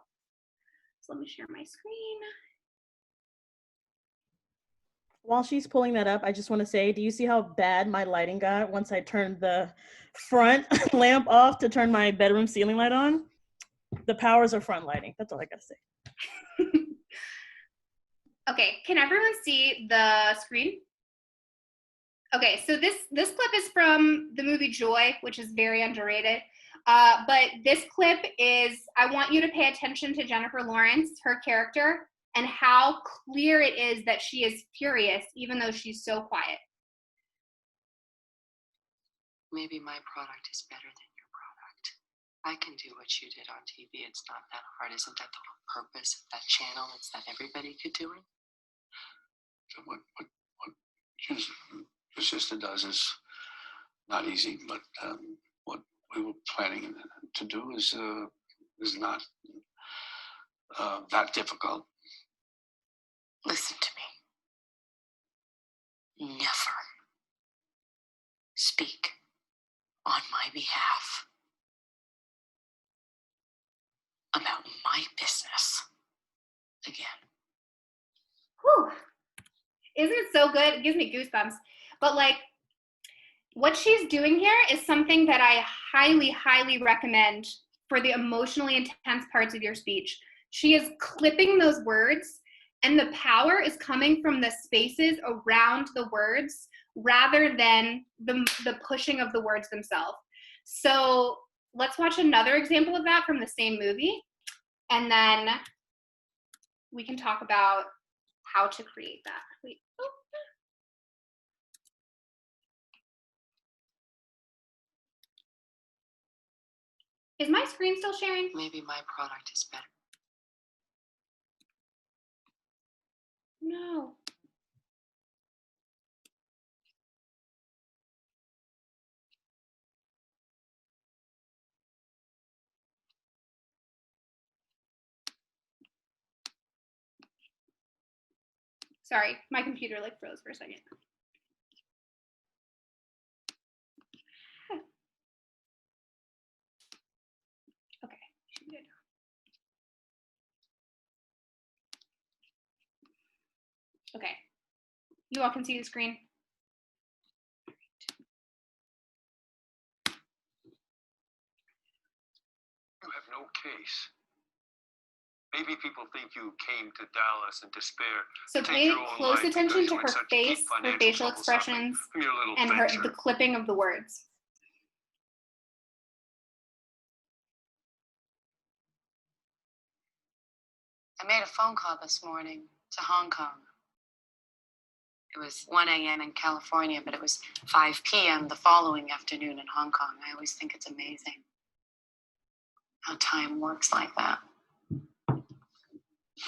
So let me share my screen. While she's pulling that up, I just want to say, do you see how bad my lighting got once I turned the front lamp off to turn my bedroom ceiling light on? The powers of front lighting. That's all I gotta say. Okay, can everyone see the screen? Okay, so this clip is from the movie Joy, which is very underrated. But this clip is, I want you to pay attention to Jennifer Lawrence, her character, and how clear it is that she is furious, even though she's so quiet. Maybe my product is better than your product. I can do what you did on TV. It's not that hard. Isn't that the whole purpose of that channel? Is that everybody could do it? So what your sister does is not easy, but what we were planning to do is not that difficult. Listen to me. Never speak on my behalf about my business again. Whew. Isn't it so good? It gives me goosebumps. But like, what she's doing here is something that I highly, highly recommend for the emotionally intense parts of your speech. She is clipping those words, and the power is coming from the spaces around the words rather than the pushing of the words themselves. So let's watch another example of that from the same movie, and then we can talk about how to create that. Wait. Oh. Is my screen still sharing? Maybe my product is better. No. Sorry, my computer like froze for a second. Okay, good. Okay, you all can see the screen. You have no case. Maybe people think you came to Dallas in despair. So pay close attention to her face, her facial expressions, and the clipping of the words. I made a phone call this morning to Hong Kong. It was 1 a.m. in California, but it was 5 p.m. the following afternoon in Hong Kong. I always think it's amazing how time works like that.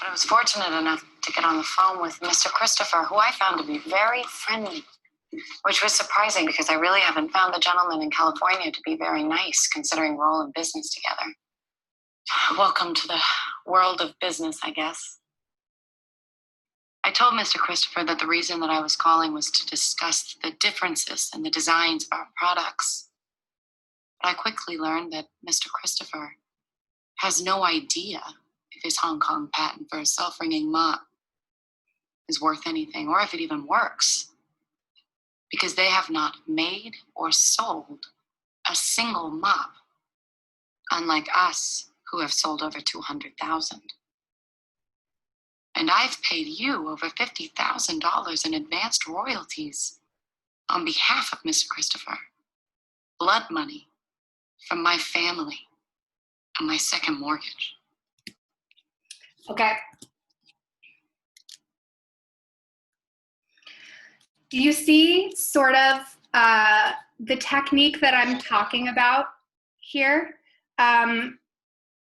But I was fortunate enough to get on the phone with Mr. Christopher, who I found to be very friendly, which was surprising because I really haven't found the gentleman in California to be very nice, considering we're all in business together. Welcome to the world of business, I guess. I told Mr. Christopher that the reason that I was calling was to discuss the differences in the designs of our products. But I quickly learned that Mr. Christopher has no idea if his Hong Kong patent for a self-ringing mop is worth anything, or if it even works, because they have not made or sold a single mop, unlike us, who have sold over 200,000. And I've paid you over $50,000 in advanced royalties on behalf of Mr. Christopher. Blood money from my family and my second mortgage. Okay. Do you see sort of the technique that I'm talking about here?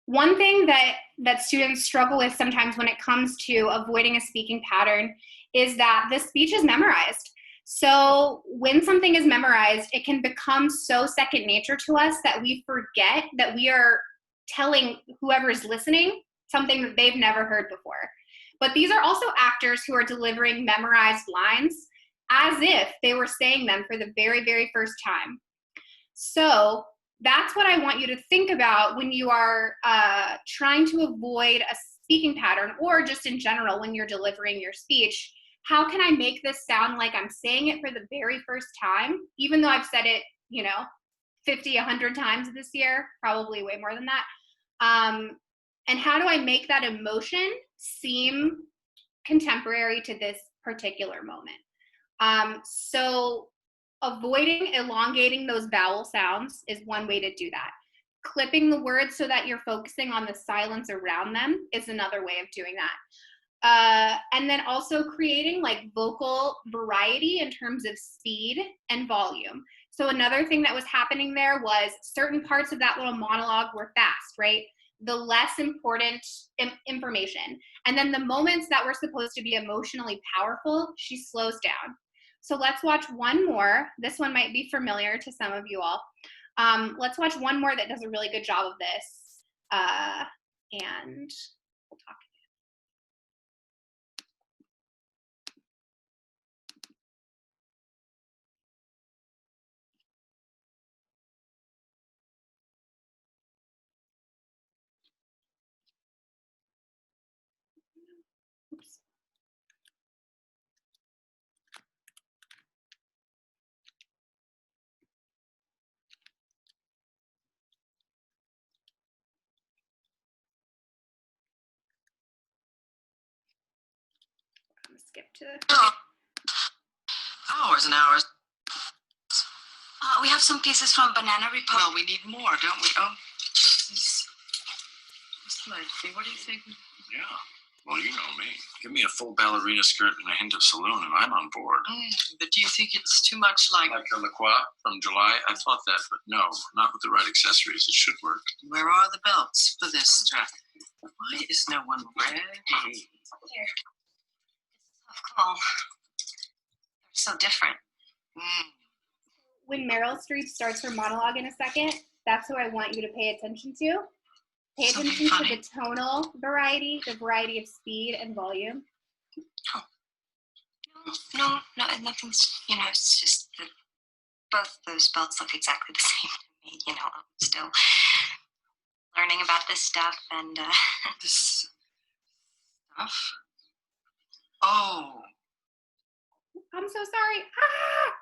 One thing that students struggle with sometimes when it comes to avoiding a speaking pattern is that the speech is memorized. So when something is memorized, it can become so second nature to us that we forget that we are telling whoever is listening something that they've never heard before. But these are also actors who are delivering memorized lines as if they were saying them for the very, very first time. So that's what I want you to think about when you are trying to avoid a speaking pattern, or just in general when you're delivering your speech. How can I make this sound like I'm saying it for the very first time, even though I've said it, 50, 100 times this year, probably way more than that. And how do I make that emotion seem contemporary to this particular moment? So avoiding elongating those vowel sounds is one way to do that. Clipping the words so that you're focusing on the silence around them is another way of doing that. And then also creating like vocal variety in terms of speed and volume. So another thing that was happening there was certain parts of that little monologue were fast, right? The less important information. And then the moments that were supposed to be emotionally powerful, she slows down. So let's watch one more. This one might be familiar to some of you all. Let's watch one more that does a really good job of this. And we'll talk. Oops. I'm gonna skip to Hours and hours. We have some pieces from Banana Republic. Well, we need more, don't we? Oh, this is what do you think? Yeah. Well, you know me. Give me a full ballerina skirt and a hint of saloon, and I'm on board. But do you think it's too much like a La Croix from July? I thought that, but no, not with the right accessories. It should work. Where are the belts for this dress? Why is no one ready? Here. Tough call. They're so different. When Meryl Streep starts her monologue in a second, that's who I want you to pay attention to. Pay attention to the tonal variety, the variety of speed and volume. Oh. No, nothing's, it's just that both those belts look exactly the same to me. I'm still learning about this stuff and, This stuff? Oh. I'm so sorry. Ah!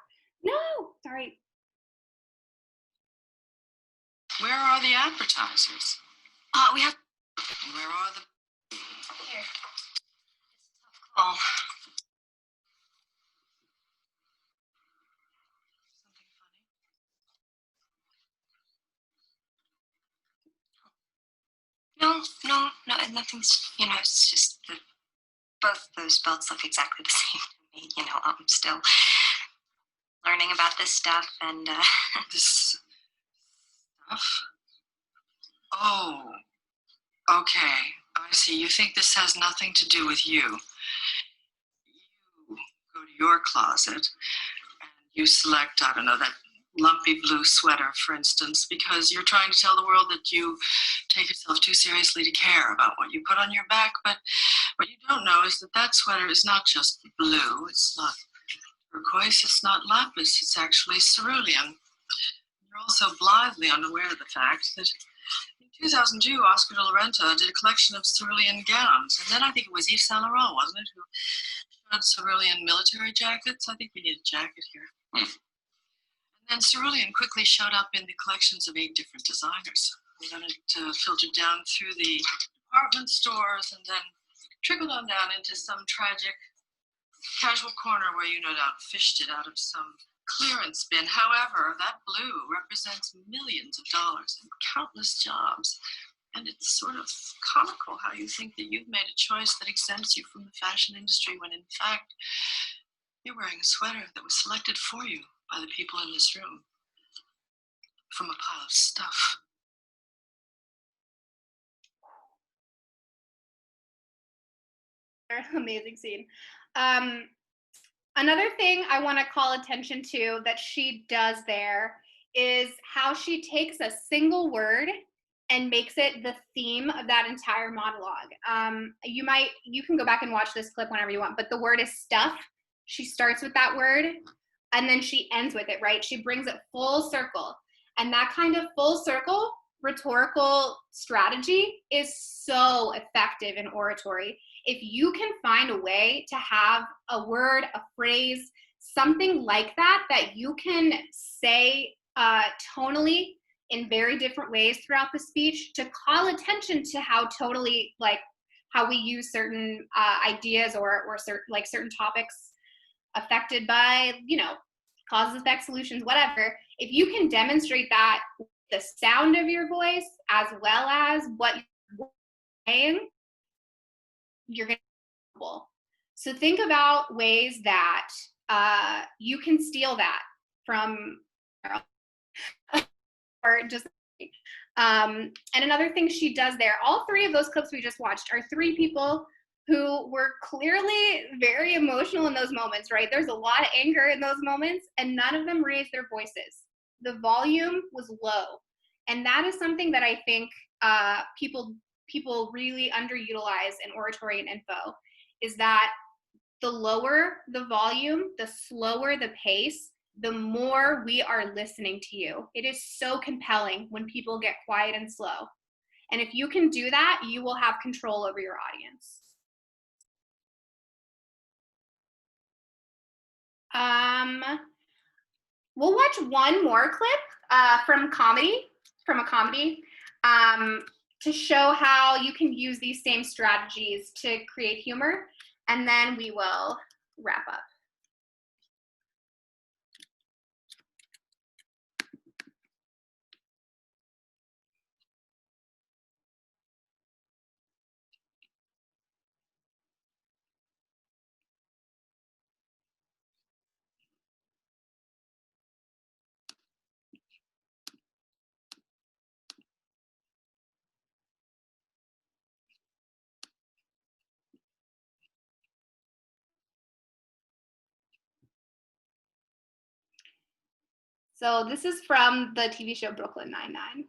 No, sorry. Where are the advertisers? We have. Where are the? Here. Tough call. Something funny? No, nothing's. It's just that both those belts look exactly the same to me. I'm still learning about this stuff and. This stuff? Oh. Okay, I see. You think this has nothing to do with you. You go to your closet and you select, I don't know, that lumpy blue sweater, for instance, because you're trying to tell the world that you take yourself too seriously to care about what you put on your back. But what you don't know is that sweater is not just blue. It's not turquoise. It's not lapis. It's actually cerulean. You're also blithely unaware of the fact that in 2002, Oscar de la Renta did a collection of cerulean gowns. And then I think it was Yves Saint Laurent, wasn't it, who showed cerulean military jackets? I think we need a jacket here. And then cerulean quickly showed up in the collections of 8 different designers. And then it filtered down through the department stores and then trickled on down into some tragic casual corner where you no doubt fished it out of some clearance bin. However, that blue represents millions of dollars and countless jobs. And it's sort of comical how you think that you've made a choice that exempts you from the fashion industry when in fact you're wearing a sweater that was selected for you by the people in this room from a pile of stuff. Amazing scene. Another thing I want to call attention to that she does there is how she takes a single word and makes it the theme of that entire monologue. You can go back and watch this clip whenever you want, but the word is stuff. She starts with that word and then she ends with it, right? She brings it full circle. And that kind of full circle rhetorical strategy is so effective in oratory. If you can find a way to have a word, a phrase, something like that, that you can say tonally in very different ways throughout the speech to call attention to how totally, like, how we use certain ideas or certain topics affected by, causes, effects, solutions, whatever. If you can demonstrate that with the sound of your voice as well as what you're saying, you're going to be able. So think about ways that you can steal that from, or just, and another thing she does there, all three of those clips we just watched are three people who were clearly very emotional in those moments, right? There's a lot of anger in those moments, and none of them raised their voices. The volume was low. And that is something that I think people really underutilize in oratory and info, is that the lower the volume, the slower the pace, the more we are listening to you. It is so compelling when people get quiet and slow. And if you can do that, you will have control over your audience. We'll watch one more clip from a comedy, to show how you can use these same strategies to create humor, and then we will wrap up. So this is from the TV show Brooklyn Nine-Nine.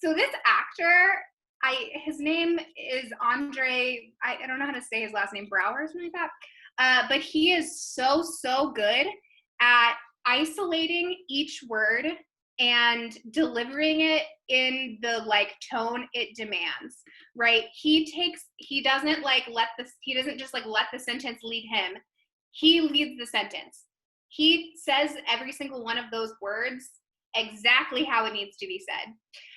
So this actor, his name is Andre, I don't know how to say his last name, Brower or something like that. But he is so good at isolating each word and delivering it in the tone it demands, right? He doesn't just let the sentence lead him. He leads the sentence. He says every single one of those words exactly how it needs to be said.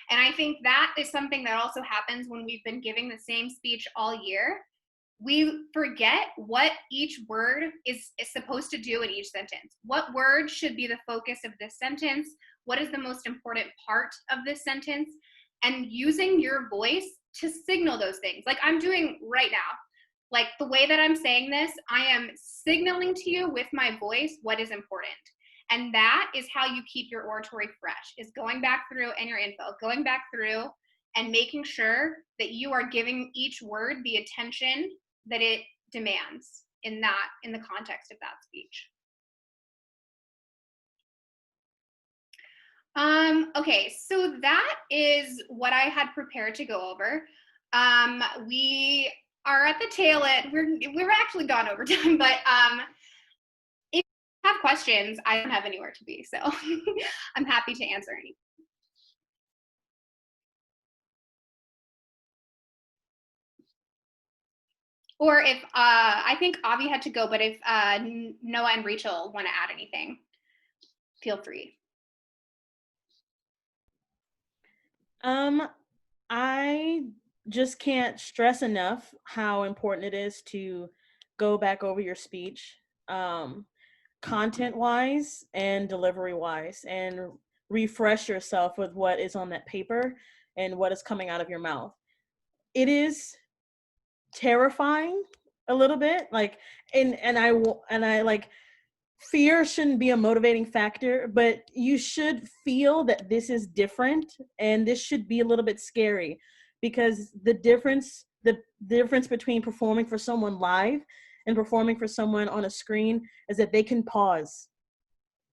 And I think that is something that also happens when we've been giving the same speech all year. We forget what each word is supposed to do in each sentence. What word should be the focus of this sentence? What is the most important part of this sentence? And using your voice to signal those things, like I'm doing right now. Like the way that I'm saying this, I am signaling to you with my voice what is important. And that is how you keep your oratory fresh, is going back through and your info, going back through and making sure that you are giving each word the attention that it demands in the context of that speech. Okay, so that is what I had prepared to go over. We are at the tail end. We're actually gone over time, but if you have questions, I don't have anywhere to be, so I'm happy to answer any. Or if I think Avi had to go, but if Noah and Rachel want to add anything. feel free. I just can't stress enough how important it is to go back over your speech, content-wise and delivery-wise, and refresh yourself with what is on that paper and what is coming out of your mouth. It is terrifying a little bit, like, and I like, fear shouldn't be a motivating factor, but you should feel that this is different and this should be a little bit scary, because the difference between performing for someone live and performing for someone on a screen is that they can pause.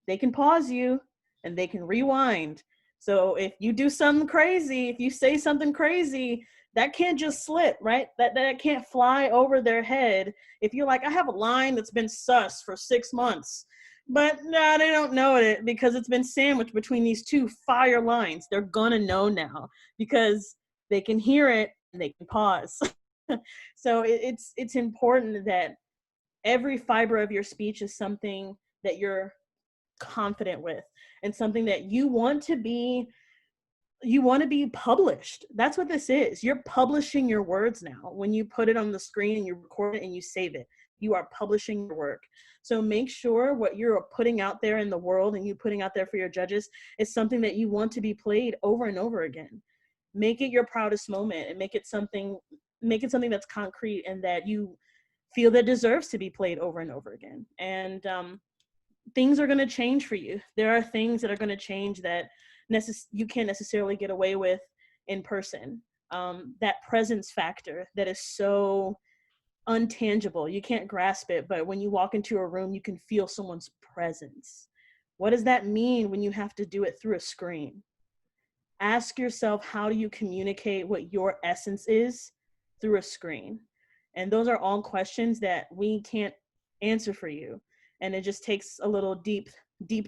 They can pause you and they can rewind. So if you do something crazy, if you say something crazy, that can't just slip, right? That can't fly over their head. If you're like, I have a line that's been sus for 6 months, but no, they don't know it because it's been sandwiched between these two fire lines. They're gonna know now because they can hear it and they can pause. So it's important that every fiber of your speech is something that you're confident with and something that you want to be published. That's what this is. You're publishing your words now. When you put it on the screen and you record it and you save it, you are publishing your work. So make sure what you're putting out there in the world and you putting out there for your judges is something that you want to be played over and over again. Make it your proudest moment and make it something that's concrete and that you feel that deserves to be played over and over again. And things are going to change for you. There are things that are going to change that you can't necessarily get away with in person. That presence factor that is so untangible, you can't grasp it, but when you walk into a room, you can feel someone's presence. What does that mean when you have to do it through a screen? Ask yourself, how do you communicate what your essence is through a screen? And those are all questions that we can't answer for you. And it just takes a little deep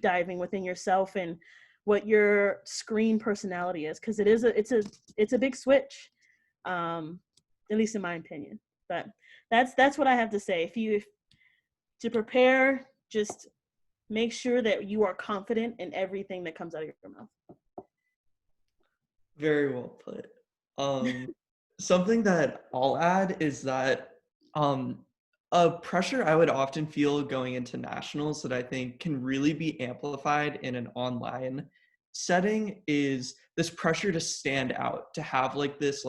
diving within yourself and what your screen personality is, because it's a big switch, at least in my opinion. But that's what I have to say. To prepare, just make sure that you are confident in everything that comes out of your mouth. Very well put. Something that I'll add is that a pressure I would often feel going into nationals that I think can really be amplified in an online setting is this pressure to stand out, to have like this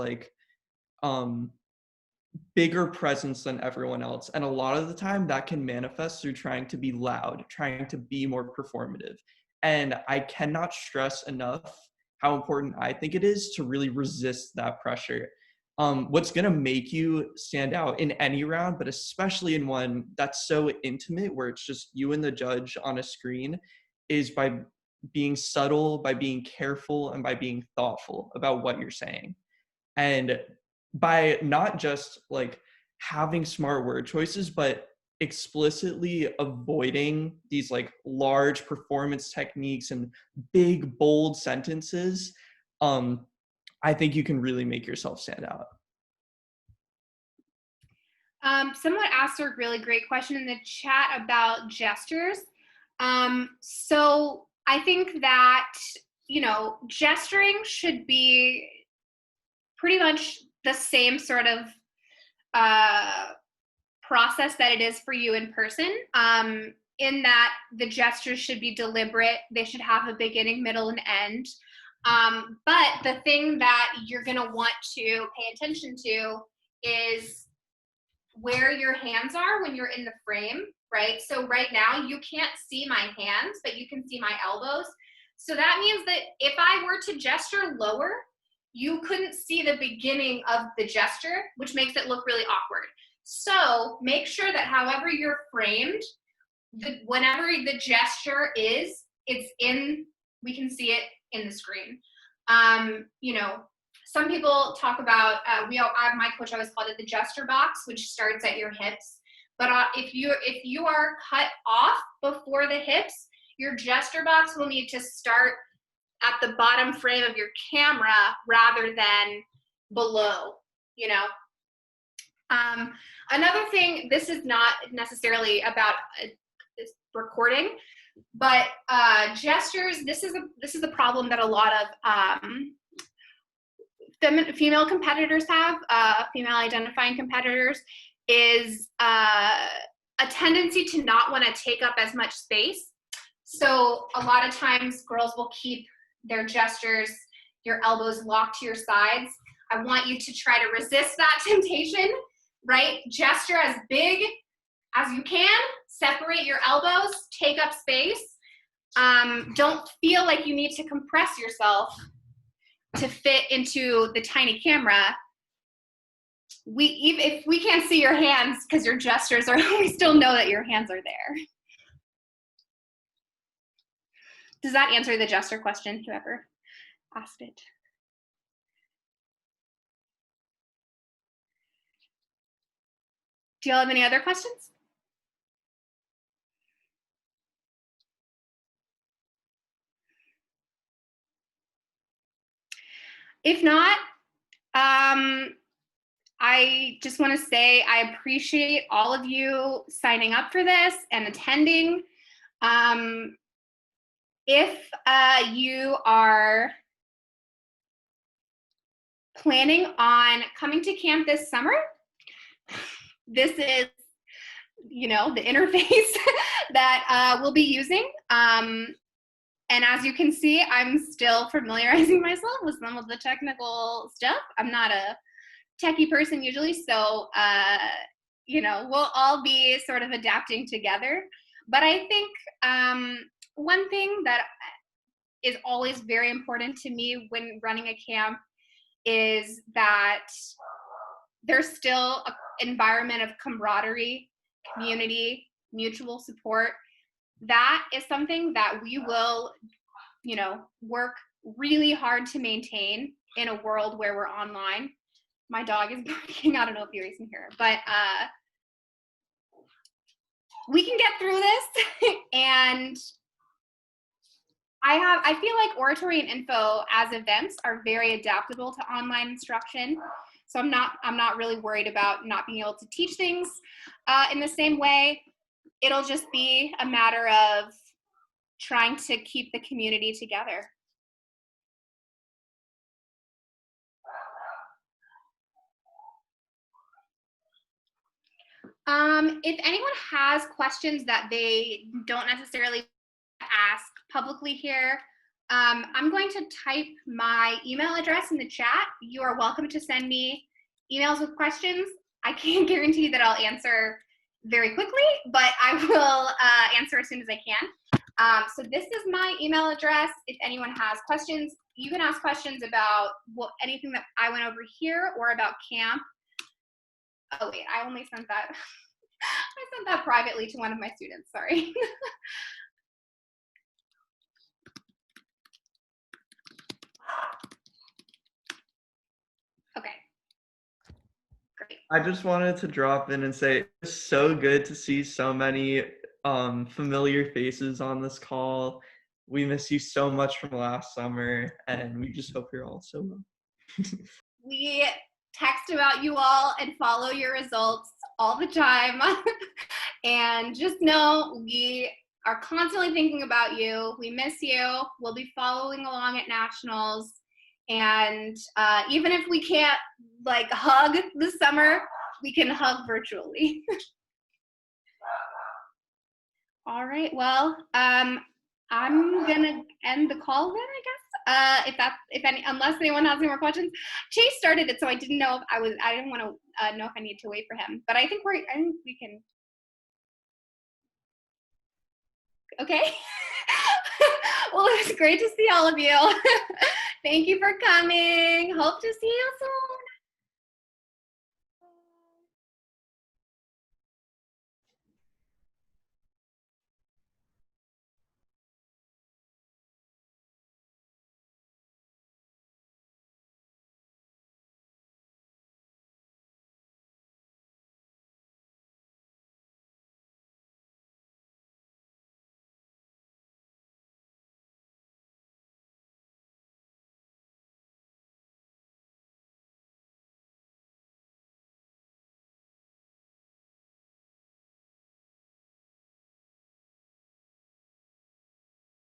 bigger presence than everyone else. And a lot of the time that can manifest through trying to be loud, trying to be more performative. And I cannot stress enough how important I think it is to really resist that pressure. What's going to make you stand out in any round, but especially in one that's so intimate where it's just you and the judge on a screen, is by being subtle, by being careful, and by being thoughtful about what you're saying. And by not just like having smart word choices, but explicitly avoiding these like large performance techniques and big, bold sentences, I think you can really make yourself stand out. Someone asked a really great question in the chat about gestures. So I think that, gesturing should be pretty much the same sort of process that it is for you in person, in that the gestures should be deliberate. They should have a beginning, middle, and end. But the thing that you're going to want to pay attention to is where your hands are when you're in the frame, right? So right now you can't see my hands, but you can see my elbows. So that means that if I were to gesture lower, you couldn't see the beginning of the gesture, which makes it look really awkward. So make sure that however you're framed, whenever the gesture is, we can see it in the screen. Some people talk about, my coach always called it the gesture box, which starts at your hips. But if you are cut off before the hips, your gesture box will need to start at the bottom frame of your camera rather than below, Another thing, this is not necessarily about recording, But gestures, this is a problem that a lot of female competitors have, female identifying competitors, is a tendency to not want to take up as much space. So a lot of times girls will keep their gestures, your elbows locked to your sides. I want you to try to resist that temptation, right? Gesture as big as you can, separate your elbows, take up space. Don't feel like you need to compress yourself to fit into the tiny camera. If we can't see your hands because your gestures are, we still know that your hands are there. Does that answer the gesture question, whoever asked it? Do y'all have any other questions? If not, I just want to say I appreciate all of you signing up for this and attending. If you are planning on coming to camp this summer, this is, you know, the interface that we'll be using. And as you can see, I'm still familiarizing myself with some of the technical stuff. I'm not a techie person usually, so you know, we'll all be sort of adapting together. But I think one thing that is always very important to me when running a camp is that there's still an environment of camaraderie, community, mutual support. That is something that we will, you know, work really hard to maintain in a world where we're online. My dog is barking. I don't know if you guys can hear it, but we can get through this. And I feel like oratory and info as events are very adaptable to online instruction. So I'm not really worried about not being able to teach things in the same way. It'll just be a matter of trying to keep the community together. If anyone has questions that they don't necessarily ask publicly here, I'm going to type my email address in the chat. You are welcome to send me emails with questions. I can't guarantee that I'll answer very quickly, but I will answer as soon as I can. So this is my email address. If anyone has questions, you can ask questions about anything that I went over here or about camp. Oh wait, I only sent that. I sent that privately to one of my students, sorry. Okay. Great. I just wanted to drop in and say it's so good to see so many familiar faces on this call. We miss you so much from last summer, and we just hope you're all so well. We text about you all and follow your results all the time. And just know we are constantly thinking about you. We miss you. We'll be following along at nationals. And even if we can't like hug this summer, we can hug virtually. All right, well, I'm gonna end the call then, I guess. Unless anyone has any more questions. Chase started it, so I didn't know if I didn't want to know if I need to wait for him. But I think we can. Okay. Well, it was great to see all of you. Thank you for coming. Hope to see you soon.